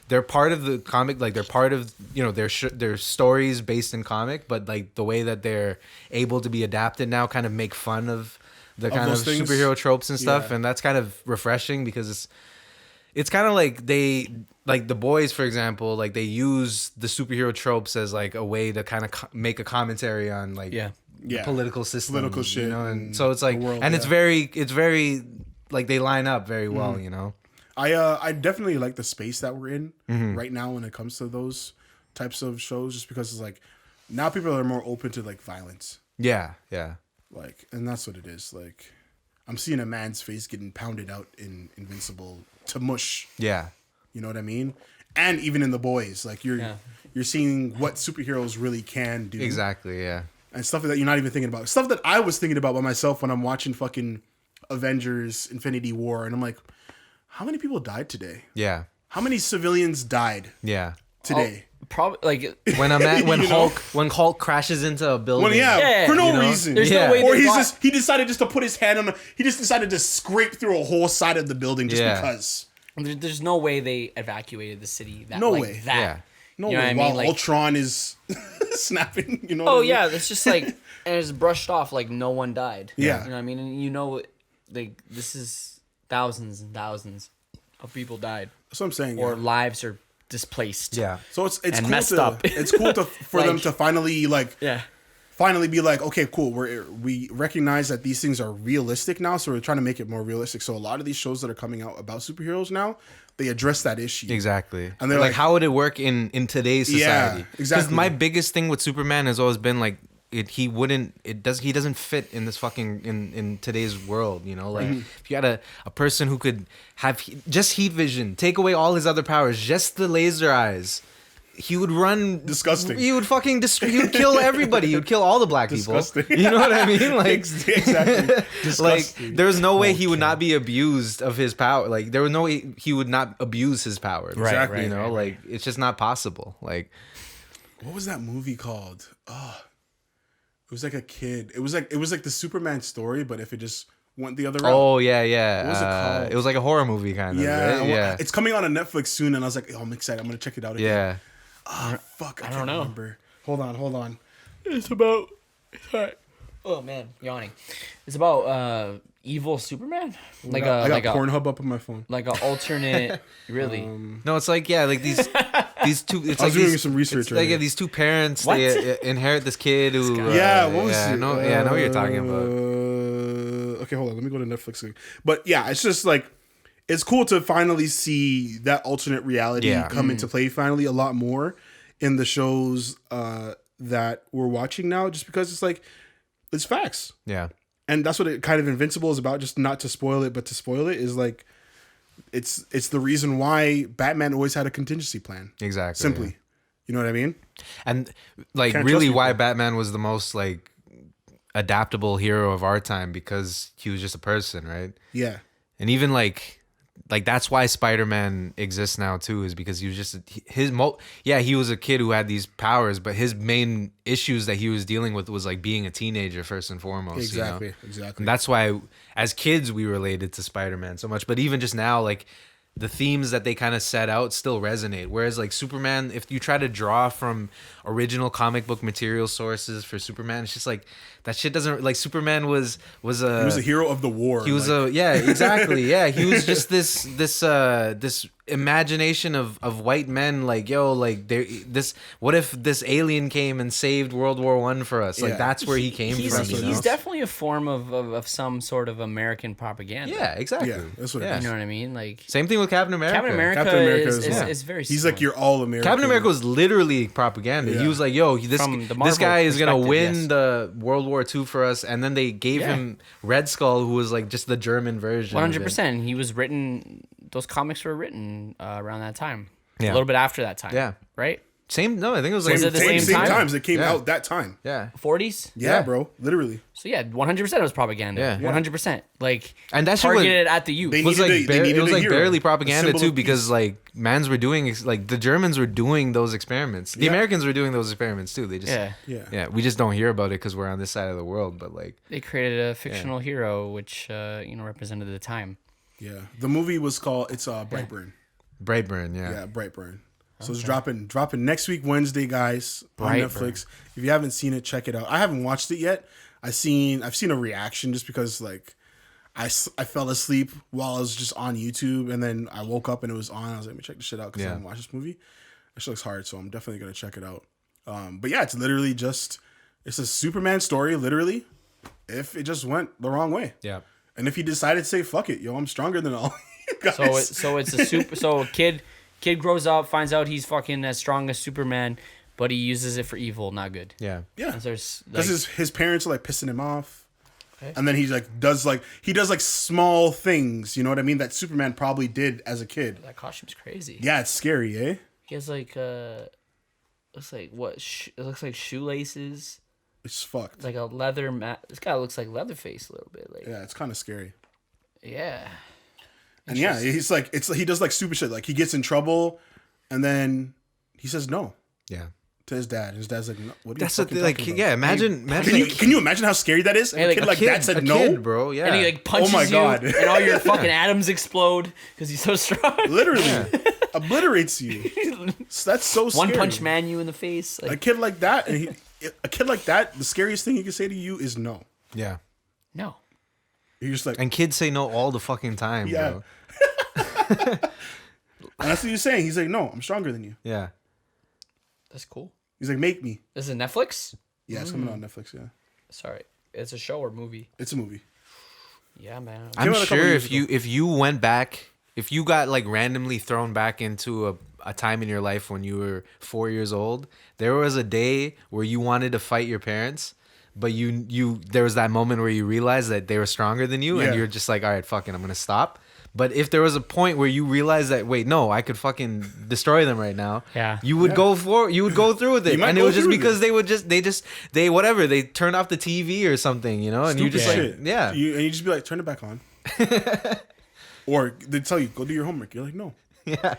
they're part of the comic, like they're part of their stories based in comic, but like the way that they're able to be adapted now kind of make fun of the kind of superhero tropes and stuff, and that's kind of refreshing because it's kind of like they like The Boys, for example, like they use the superhero tropes as like a way to kind of make a commentary on like the political system, political shit, and so it's like world, and it's very like they line up very well, you know. I definitely like the space that we're in right now when it comes to those types of shows, just because it's like now people are more open to like violence. Yeah. Like, and that's what it is. Like, I'm seeing a man's face getting pounded out in Invincible to mush. Yeah. You know what I mean? And even in The Boys, like you're seeing what superheroes really can do. Exactly, yeah. And stuff that you're not even thinking about. Stuff that I was thinking about by myself when I'm watching fucking Avengers Infinity War, and I'm like, how many people died today? Yeah. How many civilians died? Yeah. Today. Probably like when Hulk crashes into a building. For no reason. There's no way. Or he decided just to put his hand on. He just decided to scrape through a whole side of the building just because. There's no way they evacuated the city. No way. That. Yeah. No you know way. What I While mean? Like, Ultron is snapping. You know. Oh yeah, it's just like and it's brushed off like no one died. Yeah. You know what I mean? And like this is thousands and thousands of people died. That's what I'm saying. Or lives are displaced. Yeah. So it's and cool messed up. It's cool for them to finally finally be like, okay, cool. We recognize that these things are realistic now, so we're trying to make it more realistic. So a lot of these shows that are coming out about superheroes now, they address that issue. Exactly. And they're like how would it work in today's society? Yeah, exactly. Because my biggest thing with Superman has always been like he doesn't fit in this fucking in today's world, you know? Like if you had a person who could have just heat vision, take away all his other powers, just the laser eyes, he would run disgusting. He would fucking he would kill everybody. He would kill all the black people. Disgusting. You know what I mean? Like exactly. Like there's no way he would not be abused of his power. Like there was no way he would not abuse his power. Exactly. You know, like it's just not possible. Like what was that movie called? Oh, it was like a kid. It was like the Superman story, but if it just went the other route. Oh yeah. What was it called? It was like a horror movie kind of. Yeah, right? Yeah. It's coming on Netflix soon, and I was like, oh, I'm excited. I'm gonna check it out again. Yeah. Oh fuck! I don't know. Remember. Hold on. It's about. Oh man, yawning. It's about evil Superman. I got Pornhub up on my phone. Like an alternate. Really? No, it's like these two. It's I like was doing some research. Like these two parents. What? They inherit this kid who. What was it? I know what you're talking about. Okay, hold on. Let me go to Netflix. But yeah, it's just like. It's cool to finally see that alternate reality come into play finally a lot more in the shows that we're watching now, just because it's like, it's facts. Yeah. And that's what it kind of Invincible is about, just not to spoil it, but to spoil it is like, it's the reason why Batman always had a contingency plan. Exactly. Simply. Yeah. You know what I mean? And like Can't really trust why people. Batman was the most like adaptable hero of our time, because he was just a person, right? Yeah. And even like that's why Spider-Man exists now too, is because he was just he was a kid who had these powers, but his main issues that he was dealing with was like being a teenager first and foremost. Exactly. You know? Exactly. And that's why as kids we related to Spider-Man so much. But even just now, like the themes that they kind of set out still resonate. Whereas like Superman, if you try to draw from original comic book material sources for Superman, it's just like that shit doesn't like Superman was He was a hero of the war. he was exactly. Yeah. He was just this imagination of white men like, yo, like what if this alien came and saved World War One for us? Like Yeah. that's where he came from. You know? He's definitely a form of some sort of American propaganda. Yeah, exactly. Yeah, that's what it Yeah. is. You know what I mean? Like Same thing with Captain America. Captain America, Captain America is, as is, well. is very He's similar. like your all American. Captain America was literally propaganda. Yeah. He was like, "Yo, From the this Marvel guy is gonna perspective, win yes. the World War II for us," and then they gave him Red Skull, who was like just the German version. 100%. He was written. Those comics were written around that time. Yeah. A little bit after that time. Yeah. Right. Same. No, I think it was like Was it the same time? times. It came Yeah. out that time. yeah, 40s. Yeah, Yeah. bro. Literally. So yeah, 100% it was propaganda. Yeah. 100%. Like and that shit was, targeted at the youth. They was needed like a- they needed it was a like hero, barely a propaganda symbol too, of because peace. like mans were doing like the Germans were doing those experiments. The Yeah. Americans were doing those experiments too. They just Yeah. Yeah. we just don't hear about it because we're on this side of the world. But like They created a fictional hero which represented the time. Yeah. The movie was called Brightburn. Brightburn, Yeah, Brightburn. So it's dropping next week Wednesday, guys, on Brightburn. Netflix. If you haven't seen it, check it out. I haven't watched it yet. I've seen a reaction just because like I fell asleep while I was just on YouTube, and then I woke up and it was on. I was like, let me check this shit out because I haven't watched this movie. That shit looks hard, so I'm definitely gonna check it out. But yeah, it's literally it's a Superman story, literally. If it just went the wrong way, yeah. and if he decided to say fuck it, yo, I'm stronger than all you guys. So it's a super. So a kid grows up, finds out he's fucking as strong as Superman, but he uses it for evil, not good. Yeah. Yeah, And there's because his parents are like pissing him off, Okay. and then he does small things. You know what I mean? That Superman probably did as a kid. that costume's crazy. Yeah, it's scary, eh? He has like looks like what? It looks like shoelaces, It's fucked. like a leather mat. This guy looks like Leatherface a little bit. Like Yeah, it's kind of scary. yeah. And yeah, he's like he does like stupid shit. Like he gets in trouble, and then he says no Yeah. to his dad. His dad's like, no, what are That's you the fucking thing, like, talking about? yeah. Imagine Can you imagine how scary that is? Hey, A like, kid a like that a said no, kid, bro. Yeah. And he like punches my you, God. and all your fucking atoms explode because he's so strong. literally obliterates you. So that's so scary. One punch man you in the face. A Like kid like that, a kid like that, the scariest thing he can say to you is no. yeah. no. You're just like, And kids say no all the fucking time, Yeah. bro. and that's what he's saying. He's like, no, I'm stronger than you. Yeah. That's cool. He's like, make me. This is Netflix. Yeah, it's coming on Netflix. Yeah, Sorry, it's a show or movie. it's a movie. Yeah, man. I'm out a couple sure years if you went back, if you got like randomly thrown back into a time in your life when you were 4 years old, there was a day where you wanted to fight your parents, but you there was that moment where you realized that they were stronger than you, Yeah. and you're just like, all right, fuck it, I'm gonna stop. But if there was a point where you realized that, wait, no, I could fucking destroy them right now. Yeah. You would go through with it. You might And it go was just through with because it. they turned off the TV or something, you know? And you just Stupid like, yeah. and you just be like, turn it back on. Or they tell you, go do your homework. You're like, no. Yeah.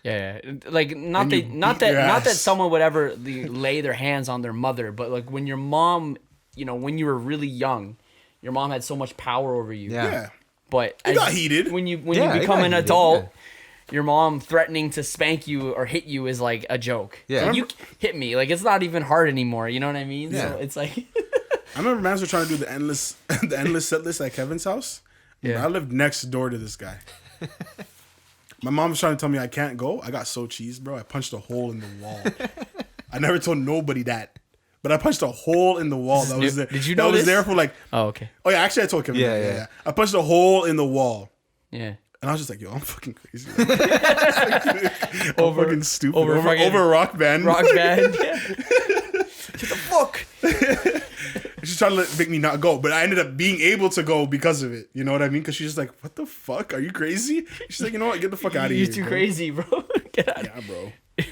Yeah, not And you not beat that your not that ass. someone would ever lay their hands on their mother, but like when your mom, when you were really young, your mom had so much power over you. Yeah. Yeah. But You got heated. when you Yeah, it become got an heated, adult. yeah. Your mom threatening to spank you or hit you is like a joke. Yeah. Like, you hit me. Like it's not even hard anymore. You know what I mean? Yeah. So it's like I remember mans were trying to do the endless set list at Kevin's house. Yeah. I lived next door to this guy. My mom was trying to tell me I can't go. I got so cheesed, bro. I punched a hole in the wall. I never told nobody that. But I punched a hole in the wall that was there. Did you that know was this? there for like oh okay oh yeah, actually I told Kevin. Yeah, that. yeah. I punched a hole in the wall. yeah. And I was just like, yo, I'm fucking crazy. I'm fucking stupid. Over rock band. Rock band. Yeah. What the fuck? She's trying to make me not go, but I ended up being able to go because of it. You know what I mean? Because she's just like, what the fuck? Are you crazy? She's like, you know what? Get the fuck out of here. You're too bro." crazy, bro. Get out. Yeah, bro.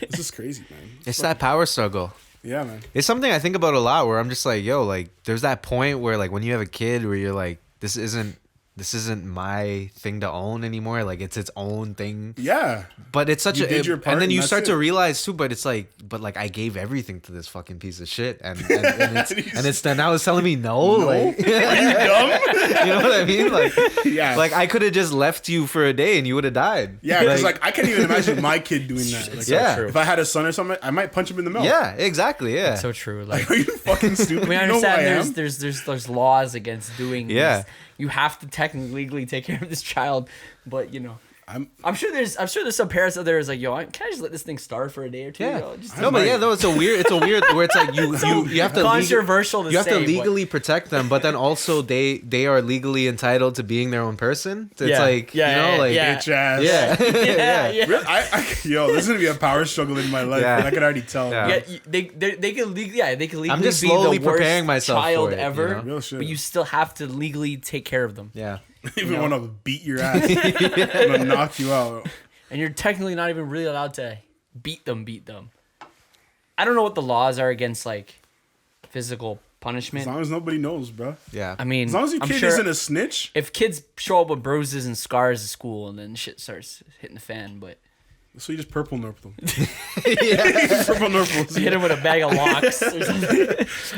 This is crazy, man. It's that power struggle. Yeah, man. It's something I think about a lot where I'm just like, yo, like there's that point where like when you have a kid where you're like, this isn't this isn't my thing to own anymore. Like it's its own thing. Yeah. But it's such You did your part and then and you that's start to it. realize too. But it's like, I gave everything to this fucking piece of shit, and it's now it's telling me no. Like, Are you dumb? you know what I mean? Like, Yeah. like I could have just left you for a day and you would have died. Yeah, because like I can't even imagine my kid doing that. Like, Yeah. true. if I had a son or something, I might punch him in the mouth. Yeah, exactly. Yeah. So true. Like Are you fucking stupid? we You know who I understand am? there's laws against doing Yeah. this. You have to technically legally take care of this child, but you know. I'm sure there's some parents out there is like, yo, can I just let this thing starve for a day or two? Yeah. Yo? Just No, but yeah, though it's a weird where it's like you have to controversial to you have say, to legally protect them, but then also they are legally entitled to being their own person. It's Yeah. like Yeah, you know, yeah, like yeah. Bitch ass. yeah. Really? Yo, this is gonna be a power struggle in my life. Yeah. And I can already tell. Yeah. bro. they can legally I'm just be slowly the worst preparing myself child for it, ever, you know? Real shit. but you still have to legally take care of them, Yeah. Even want to beat your ass. I'm gonna knock you out. and you're technically not even really allowed to beat them. I don't know what the laws are against like physical punishment. As long as nobody knows, bro. Yeah. I mean, As long as your I'm kid sure isn't a snitch. if kids show up with bruises and scars at school and then shit starts hitting the fan, but So you just purple nerf them. yeah. Purple nerf them. hit him with a bag of locks or something.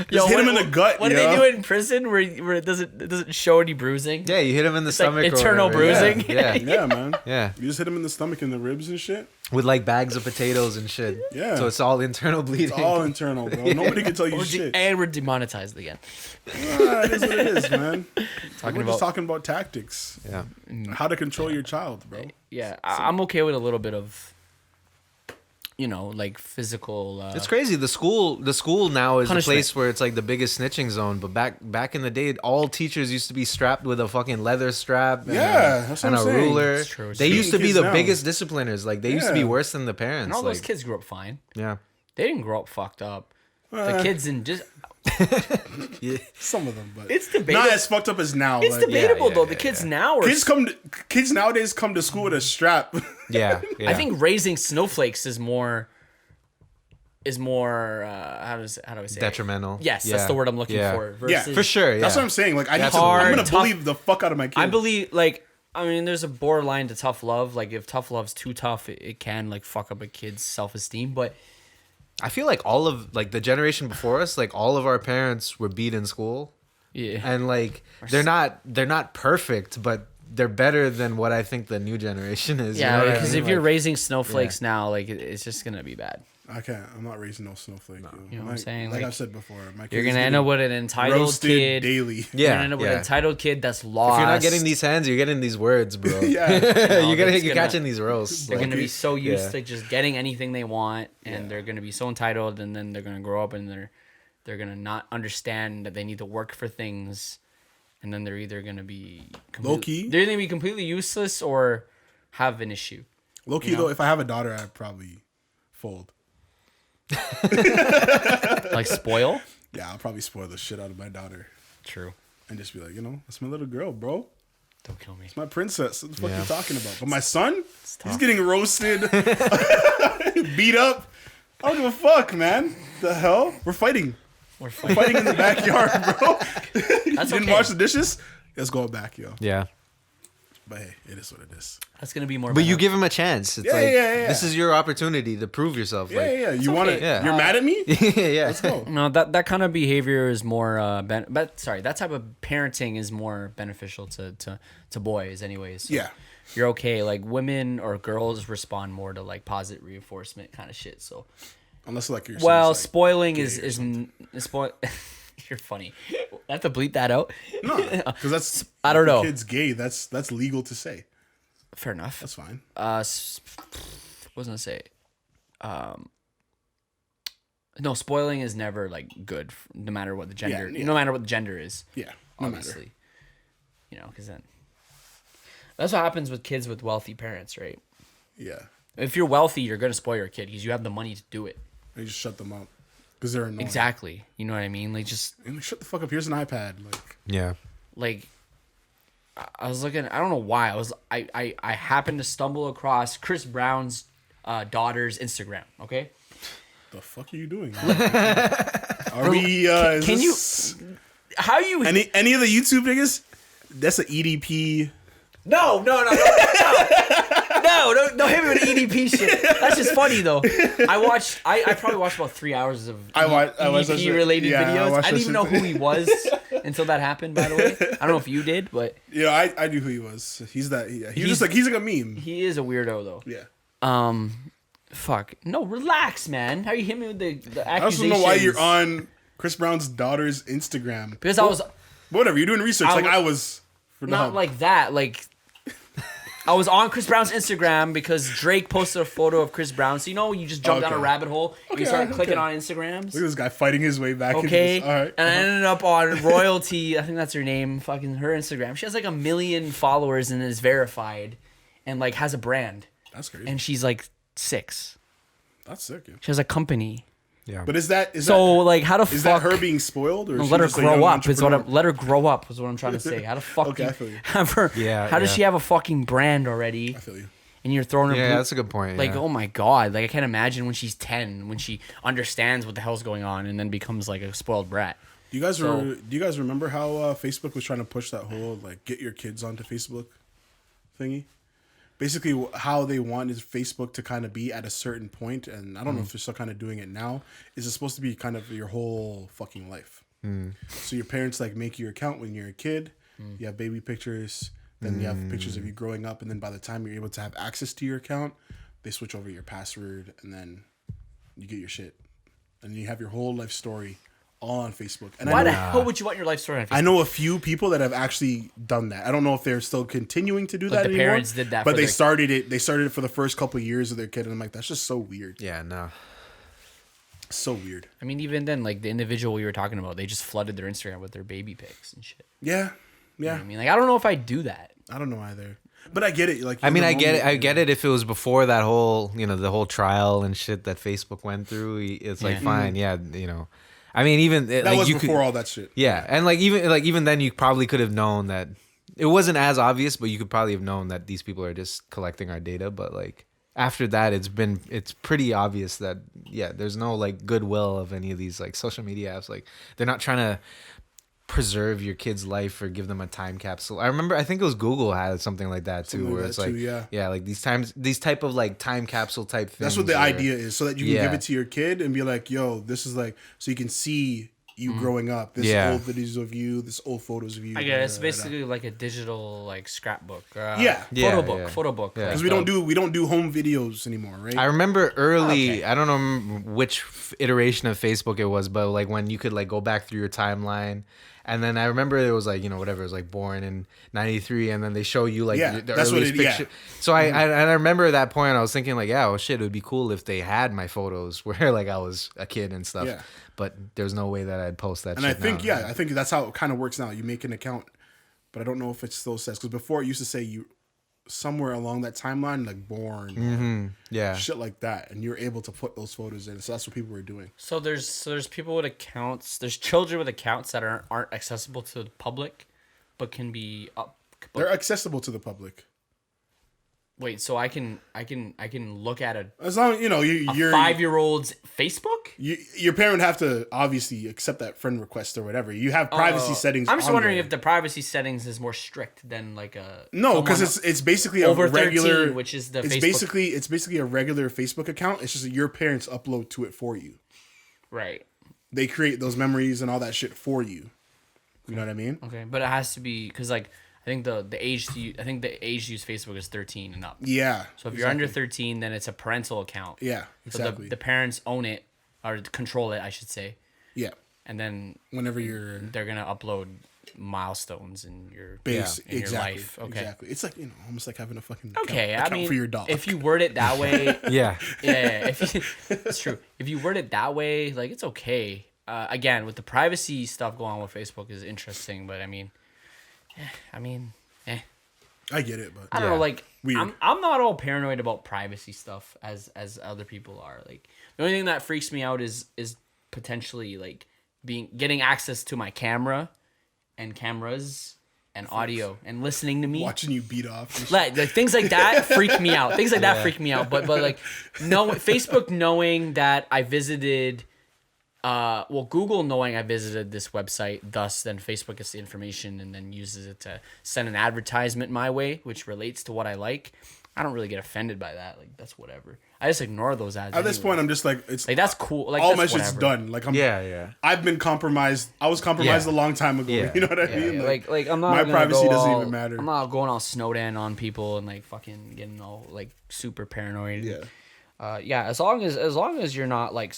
Yo, hit him in the gut, What do yo. they do in prison where it doesn't show any bruising? Yeah, you hit him in the like stomach. or internal whatever. bruising. Yeah. Yeah, man. Yeah. You just hit him in the stomach and the ribs and shit. With like bags of potatoes and shit. Yeah. So it's all internal bleeding. It's all internal, bro. Nobody can tell you shit. And we're demonetized again. It is what it is, man. We're about- just talking about tactics. Yeah. How to control your child, bro. Yeah, I'm okay with a little bit of, like physical. It's crazy. The school now is Punishment. a place where it's like the biggest snitching zone. But back in the day, all teachers used to be strapped with a fucking leather strap. And Yeah, that's what and I'm a saying. ruler. It's true. They used to be Kids the now. biggest discipliners. Like they used to be Yeah. worse than the parents. And all like, those kids grew up fine. Yeah. They didn't grow up fucked up. The kids in just. Some of them, but It's debatable. not as fucked up as now. It's like, debatable yeah, though. yeah, The kids now are. Kids nowadays come to school with a strap. Yeah. I think raising snowflakes is more. How do I say it? detrimental. Yes, Yeah. that's the word I'm looking Yeah. for. Yeah, versus- For sure. Yeah. That's what I'm saying. Like That's I'm hard, gonna tough- bully the fuck out of my kid. I believe there's a borderline to tough love. Like if tough love's too tough, it can like fuck up a kid's self-esteem. But I feel like all of like the generation before us, like all of our parents were beat in school. yeah, And like they're not perfect, but they're better than what I think the new generation is. you know yeah, what I because mean? if you're Like, raising snowflakes now, like it's just gonna be bad. I can't. I'm not raising no snowflake. You know what I'm saying? Like Like, I've said before, my kid You're is gonna end getting up with an entitled roasted kid. daily. You're yeah, gonna end up with an yeah. entitled kid that's lost. If you're not getting these hands, you're getting these words, bro. Yeah. you're it's catching these roasts. They're Like, gonna be so used Yeah. to just getting anything they want, and they're gonna be so entitled, and then they're gonna grow up and they're gonna not understand that they need to work for things, and then they're either gonna be Low-key? They're gonna be completely useless or have an issue. Low key You know? though, if I have a daughter, I'd probably fold. Like spoil. Yeah, I'll probably spoil the shit out of my daughter True. and just be like, that's my little girl, bro. Don't kill me. It's my princess. What the fuck Yeah. you talking about? But my son, he's tough. getting roasted, beat up. I don't give a fuck, man. The hell? We're fighting. We're Fighting in the backyard, bro. That's Didn't okay. wash the dishes? Let's go back, yo. yeah. But hey, it is what it is. That's gonna be more. But you better. give him a chance. It's Yeah, like yeah. this is your opportunity to prove yourself. Yeah, Like, yeah. You want to? okay. Yeah. You're mad at me? yeah. Let's go. No, that kind of behavior is more. That type of parenting is more beneficial to boys, anyways. So Yeah. you're okay. Like women or girls respond more to like positive reinforcement kind of shit. So Unless like you're. well, son's, like, spoiling gay is or is something. spoil. You're funny. I have to bleep that out. No, because that's. I don't if a know. Kid's gay. That's legal to say. Fair enough. That's fine. What was I gonna say? No, spoiling is never like good, no matter what the gender. Yeah. No matter what the gender is. Yeah. No matter. Obviously, because then that's what happens with kids with wealthy parents, right? Yeah. If you're wealthy, you're gonna spoil your kid because you have the money to do it. They just shut them up because they're annoying. Exactly. You know what I mean? Like just And like, shut the fuck up. Here's an iPad. Like. Yeah. like I was looking. I don't know why. I happened to stumble across Chris Brown's daughter's Instagram. Okay. The fuck are you doing? Are we? Can you? How you? Any of the YouTube niggas? That's an EDP. No, don't hit me with the EDP shit. That's just funny though. I probably watched about 3 hours of EDP related videos. I didn't even know who he was until that happened. By the way, I don't know if you did, but I knew who he was. He's just like a meme. He is a weirdo though. Yeah. Fuck. No, relax, man. How you hit me with the accusations? I also don't know why you're on Chris Brown's daughter's Instagram. Because I was. Whatever, you're doing research I was. For not like that. Like, I was on Chris Brown's Instagram because Drake posted a photo of Chris Brown. So, you just jump down a rabbit hole and you start clicking on Instagrams. Look at this guy fighting his way back. Okay. Into this. All right. And I ended up on Royalty. I think that's her name. Fucking her Instagram. She has like 1 million followers and is verified and like has a brand. That's crazy. And she's like 6. That's sick. Yeah. She has a company. Yeah. But is that that her being spoiled or let her grow up? Let her grow up is what I'm trying to say. How the fuck okay, I feel you. have her? Yeah. How does she have a fucking brand already? I feel you. And you're throwing her. Yeah, that's a good point. Like, oh my god! Like, I can't imagine when she's 10, when she understands what the hell's going on, and then becomes like a spoiled brat. Do you guys remember how Facebook was trying to push that whole like get your kids onto Facebook thingy? Basically, how they wanted Facebook to kind of be at a certain point, and I don't know if they're still kind of doing it now. Is it supposed to be kind of your whole fucking life? So your parents like make your account when you're a kid. You have baby pictures, then you have pictures of you growing up, and then by the time you're able to have access to your account, they switch over your password, and then you get your shit, and you have your whole life story all on Facebook. And why the hell would you want your life story on Facebook? I know a few people that have actually done that. I don't know if they're still continuing to do that anymore. The parents did that, but they started it. They started it for the first couple of years of their kid, and I'm like, that's just so weird. Yeah, no, so weird. I mean, even then, like the individual we were talking about, they just flooded their Instagram with their baby pics and shit. Yeah. You know what I mean, like, I don't know if I'd do that. I don't know either. But I get it. Like, I get it. If it was before that whole, the whole trial and shit that Facebook went through, it's like fine, I mean, even that like was you before all that shit. Yeah, and even then, you probably could have known that it wasn't as obvious, but you could probably have known that these people are just collecting our data. But like after that, it's pretty obvious that there's no like goodwill of any of these like social media apps. Like they're not trying to preserve your kid's life or give them a time capsule. I think it was Google had something like that too, where it's like like these type of like time capsule type things. That's what the idea is, so that you can give it to your kid and be like, yo, this is like, so you can see you growing up, this old videos of you, this old photos of you. I guess it's basically like a digital like scrapbook. Photo book. Because we don't do home videos anymore, right? I remember early. I don't know which iteration of Facebook it was, but like when you could like go back through your timeline. And then I remember it was like, whatever, it was like born in 93, and then they show you like the earliest picture. So I remember at that point I was thinking like, yeah, well shit, it would be cool if they had my photos where like I was a kid and stuff. Yeah. But there's no way that I'd post that shit. And I think that's how it kind of works now. You make an account, but I don't know if it still says, because before it used to say you somewhere along that timeline, like born, shit like that, and you're able to put those photos in. So that's what people were doing. So there's people with accounts. There's children with accounts that aren't accessible to the public, but can be up. They're accessible to the public. Wait, so I can look at as long as your 5-year-old's Facebook. Your parent would have to obviously accept that friend request or whatever. You have privacy settings. I'm just wondering if the privacy settings is more strict than like a because it's basically a regular 13, which is the it's Facebook. basically a regular Facebook account. It's just that your parents upload to it for you. Right. They create those memories and all that shit for you. You know what I mean? Okay, but it has to be because like. I think the age to use Facebook is 13 and up. Yeah. So if you're under 13, then it's a parental account. Yeah, exactly. So the parents own it or control it, I should say. Yeah. And then whenever they're gonna upload milestones in your your life. Okay. Exactly. It's like almost like having a fucking account for your dog. If you word it that way, yeah. It's true. If you word it that way, like it's okay. Again, with the privacy stuff going on with Facebook is interesting, but I get it, but I don't know. Like, weird. I'm not all paranoid about privacy stuff as other people are. Like, the only thing that freaks me out is potentially like getting access to my camera and cameras and audio and listening to me, watching you beat off. Like things like that freak me out. Things like that freak me out. But like, Facebook knowing that I visited well, Google, knowing I visited this website, thus then Facebook gets the information and then uses it to send an advertisement my way, which relates to what I like. I don't really get offended by that. Like, that's whatever. I just ignore those ads. At this point, I'm just like, it's like, that's cool. Like, all that's my shit's whatever. done. Like, I've been compromised. I was compromised a long time ago. Yeah. You know what I mean? Yeah, like I'm not. My gonna privacy go doesn't all- even matter. I'm not going all Snowden on people and like fucking getting all like super paranoid. Yeah. Yeah. As long as you're not like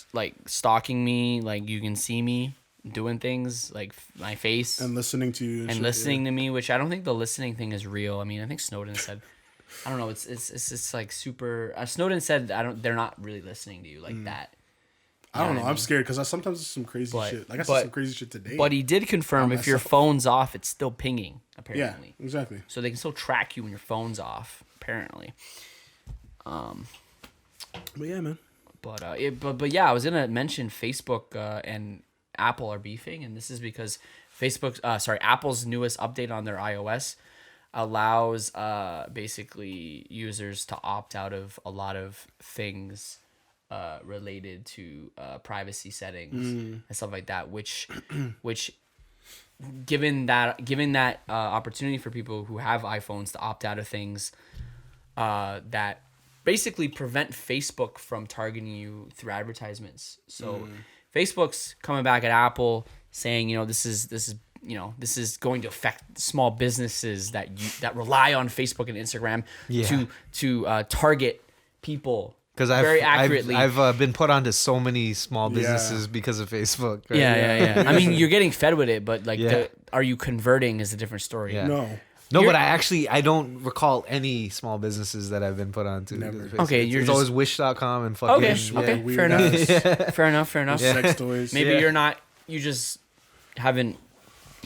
stalking me, like you can see me doing things like my face And listening to you. and shit, listening to me, which I don't think the listening thing is real. I mean, I think Snowden said, I don't know, it's just like super. Snowden said they're not really listening to you like that. I don't know. what I I'm mean? scared because sometimes it's some crazy But- shit. Like I saw but- some crazy shit today. But he did confirm if your myself. phone's off, it's still pinging yeah, apparently. exactly. So they can still track you when your phone's off, apparently. But yeah, man. But yeah, I was gonna mention Facebook and Apple are beefing, and this is because Apple's newest update on their iOS allows basically users to opt out of a lot of things related to privacy settings and stuff like that, which given that opportunity for people who have iPhones to opt out of things that basically prevent Facebook from targeting you through advertisements. So Facebook's coming back at Apple saying, this is going to affect small businesses that rely on Facebook and Instagram to target people Because very accurately. I've been put onto so many small businesses because of Facebook. Right? Yeah. I mean, you're getting fed with it, but like, Yeah. are you converting is a different story. Yeah. No. No, but I don't recall any small businesses that I've been put onto. Never. Facebook. Okay, you're it's just- always Wish.com and fucking. Okay, yeah. okay, weird fair enough. ass Fair enough. Sex toys. Maybe Yeah. you're not. You just haven't.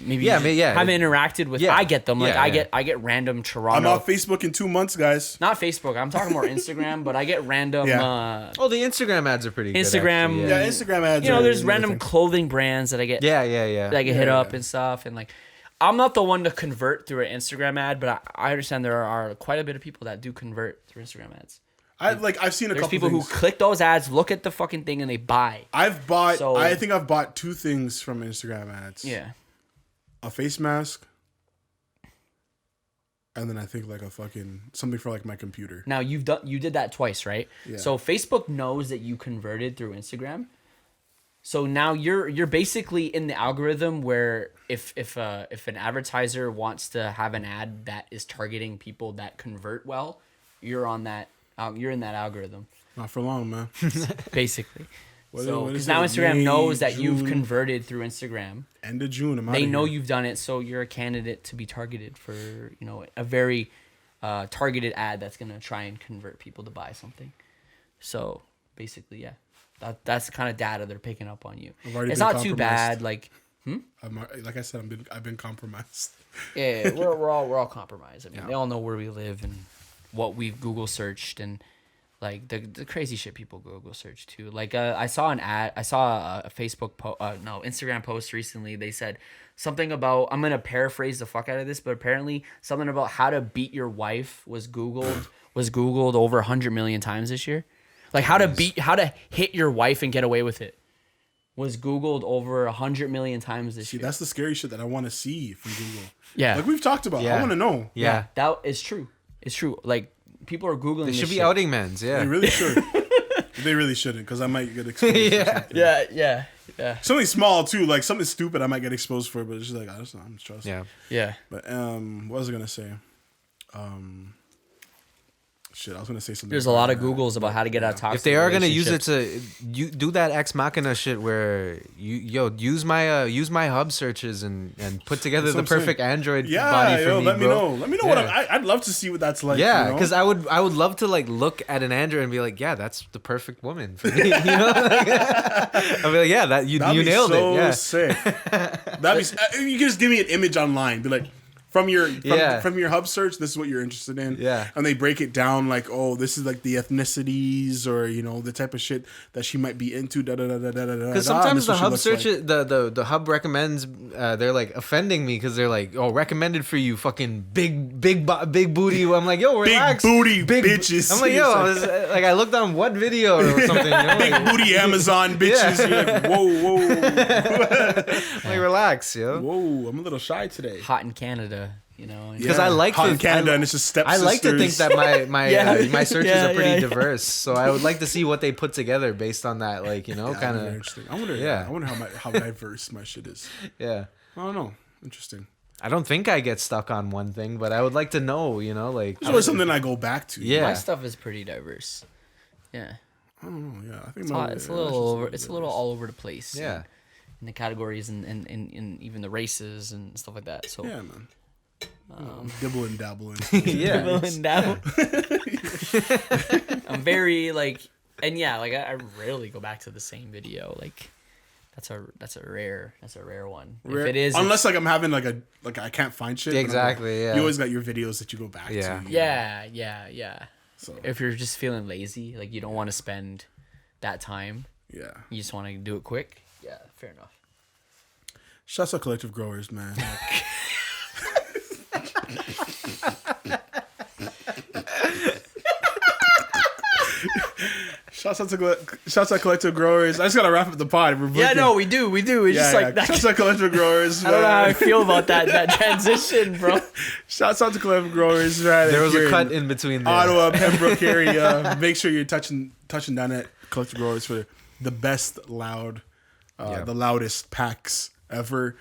Maybe Yeah, you yeah. haven't interacted with. Yeah. I get them. Like Yeah, I get random I'm Toronto. off Facebook in 2 months, guys. Not Facebook. I'm talking more Instagram, but I get random. Yeah. Oh, the Instagram ads are pretty good. Instagram- actually, Yeah, Instagram ads. There's are random another thing. clothing brands that I get. Yeah, yeah. That I get hit Yeah. up and stuff, and like, I'm not the one to convert through an Instagram ad, but I understand there are quite a bit of people that do convert through Instagram ads. I've seen a There's couple people things. who click those ads, look at the fucking thing, and they buy. I think I've bought 2 things from Instagram ads. Yeah. A face mask. And then I think like a fucking something for like my computer. Now you did that twice, right? Yeah. So Facebook knows that you converted through Instagram. So now you're basically in the algorithm where if an advertiser wants to have an ad that is targeting people that convert well, you're on that you're in that algorithm Not for long, man. basically. What So is because it? now Instagram May, knows that you've June? converted through Instagram. End of June. They know you've done it, so you're a candidate to be targeted for a very targeted ad that's gonna try and convert people to buy something. So basically, yeah, that's the kind of data they're picking up on you. I've already It's been not too compromised. bad. Like, Like I said, I've been compromised. yeah, we're all compromised. I mean, they all know where we live and what we've Google searched and like the crazy shit people Google search too. Like I saw a Facebook Instagram post recently. They said something about, I'm gonna paraphrase the fuck out of this, but apparently something about how to beat your wife was Googled over 100 million times this year. Like how to hit your wife and get away with it was Googled over 100 million times this See, year. that's the scary shit that I want to see from Google. Yeah. Like we've talked about. I Yeah. want to know. Yeah. That is true. It's true. Like people are Googling They this should be shit. outing mans. Yeah. They really should. They really shouldn't, because I might get exposed. Yeah. For something. Yeah. Something small too, like something stupid I might get exposed for, but it's just like I'm just trusting. Yeah. Yeah. But what was I gonna say? Shit, I was gonna say something. There's a lot of Googles about how to get out of toxic If they are gonna use it relationships. to you do that ex machina shit where use my hub searches and put together That's the what I'm saying. perfect Android Yeah, body for yo, me, let me bro. know. Let me know Yeah. what I'd love to see what that's like. Yeah, you know? because I would love to like look at an Android and be like, yeah, that's the perfect woman for me. You know, I'd be like, yeah, you That'd be nailed so it. Yeah, sick. That'd be. You can just give me an image online. Be like, from your hub search, this is what you're interested in. Yeah. And they break it down like, oh, this is like the ethnicities or the type of shit that she might be into. Because sometimes the hub search, the hub recommends, they're like offending me because they're like, oh, recommended for you, fucking big booty. I'm like, yo, relax, big booty bitches. I'm like, yo, I looked on what video or something. Big booty Amazon bitches. You're like, whoa. I'm like, relax, yo. Whoa, I'm a little shy today. Hot in Canada, Because I like Hot in Canada, and it's just stepsisters. I like to think that my searches are pretty yeah. diverse, so I would like to see what they put together based on that, like kind of interesting. I wonder how diverse my shit is. Yeah, I don't know. Interesting. I don't think I get stuck on one thing, but I would like to know, like it's always something I go back to. Yeah, my stuff is pretty diverse. Yeah, I don't know. Yeah, I think it's a little all over the place. Yeah, in the categories and even the races and stuff like that. So yeah, man. Dibble and dabbling. Yeah. Dibble and dabble. I'm very I rarely go back to the same video. Like that's a rare one. If it is, unless I'm having I can't find shit. Exactly. Yeah. You always got your videos that you go back to. Yeah. So if you're just feeling lazy, like you don't want to spend that time, yeah, you just want to do it quick. Yeah, fair enough. Shouts out Collective Growers, man. Shouts out Collective Growers. I just gotta wrap up the pod. We do. It's just like that. Shouts out Collective Growers. I don't know how I feel about that transition, bro. Shouts out to Collective Growers. Right, there was a cut in between there. Ottawa, Pembroke area. Make sure you're touching down at Collective Growers for the best the loudest packs ever.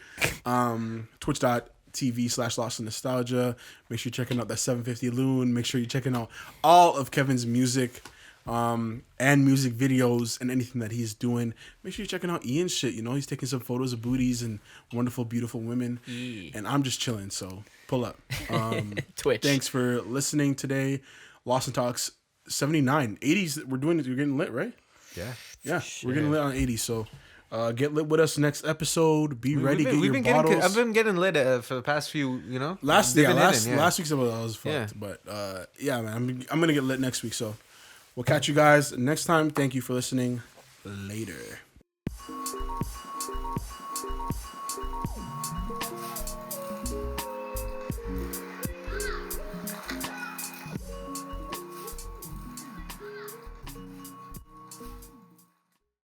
Twitch.tv/Lost in Nostalgia. Make sure you're checking out that 750 Loon. Make sure you're checking out all of Kevin's music and music videos and anything that he's doing. Make sure you're checking out Ian's shit. He's taking some photos of booties and wonderful, beautiful women. And I'm just chilling, so pull up. Twitch. Thanks for listening today. Lost in Talks 79. 80s, you're getting lit, right? Yeah. Yeah, we're getting lit on 80s, so get lit with us next episode. Be ready. Get your bottles. I've been getting lit for the past few, Last week's episode I was fucked, but man, I'm gonna get lit next week. So we'll catch you guys next time. Thank you for listening. Later.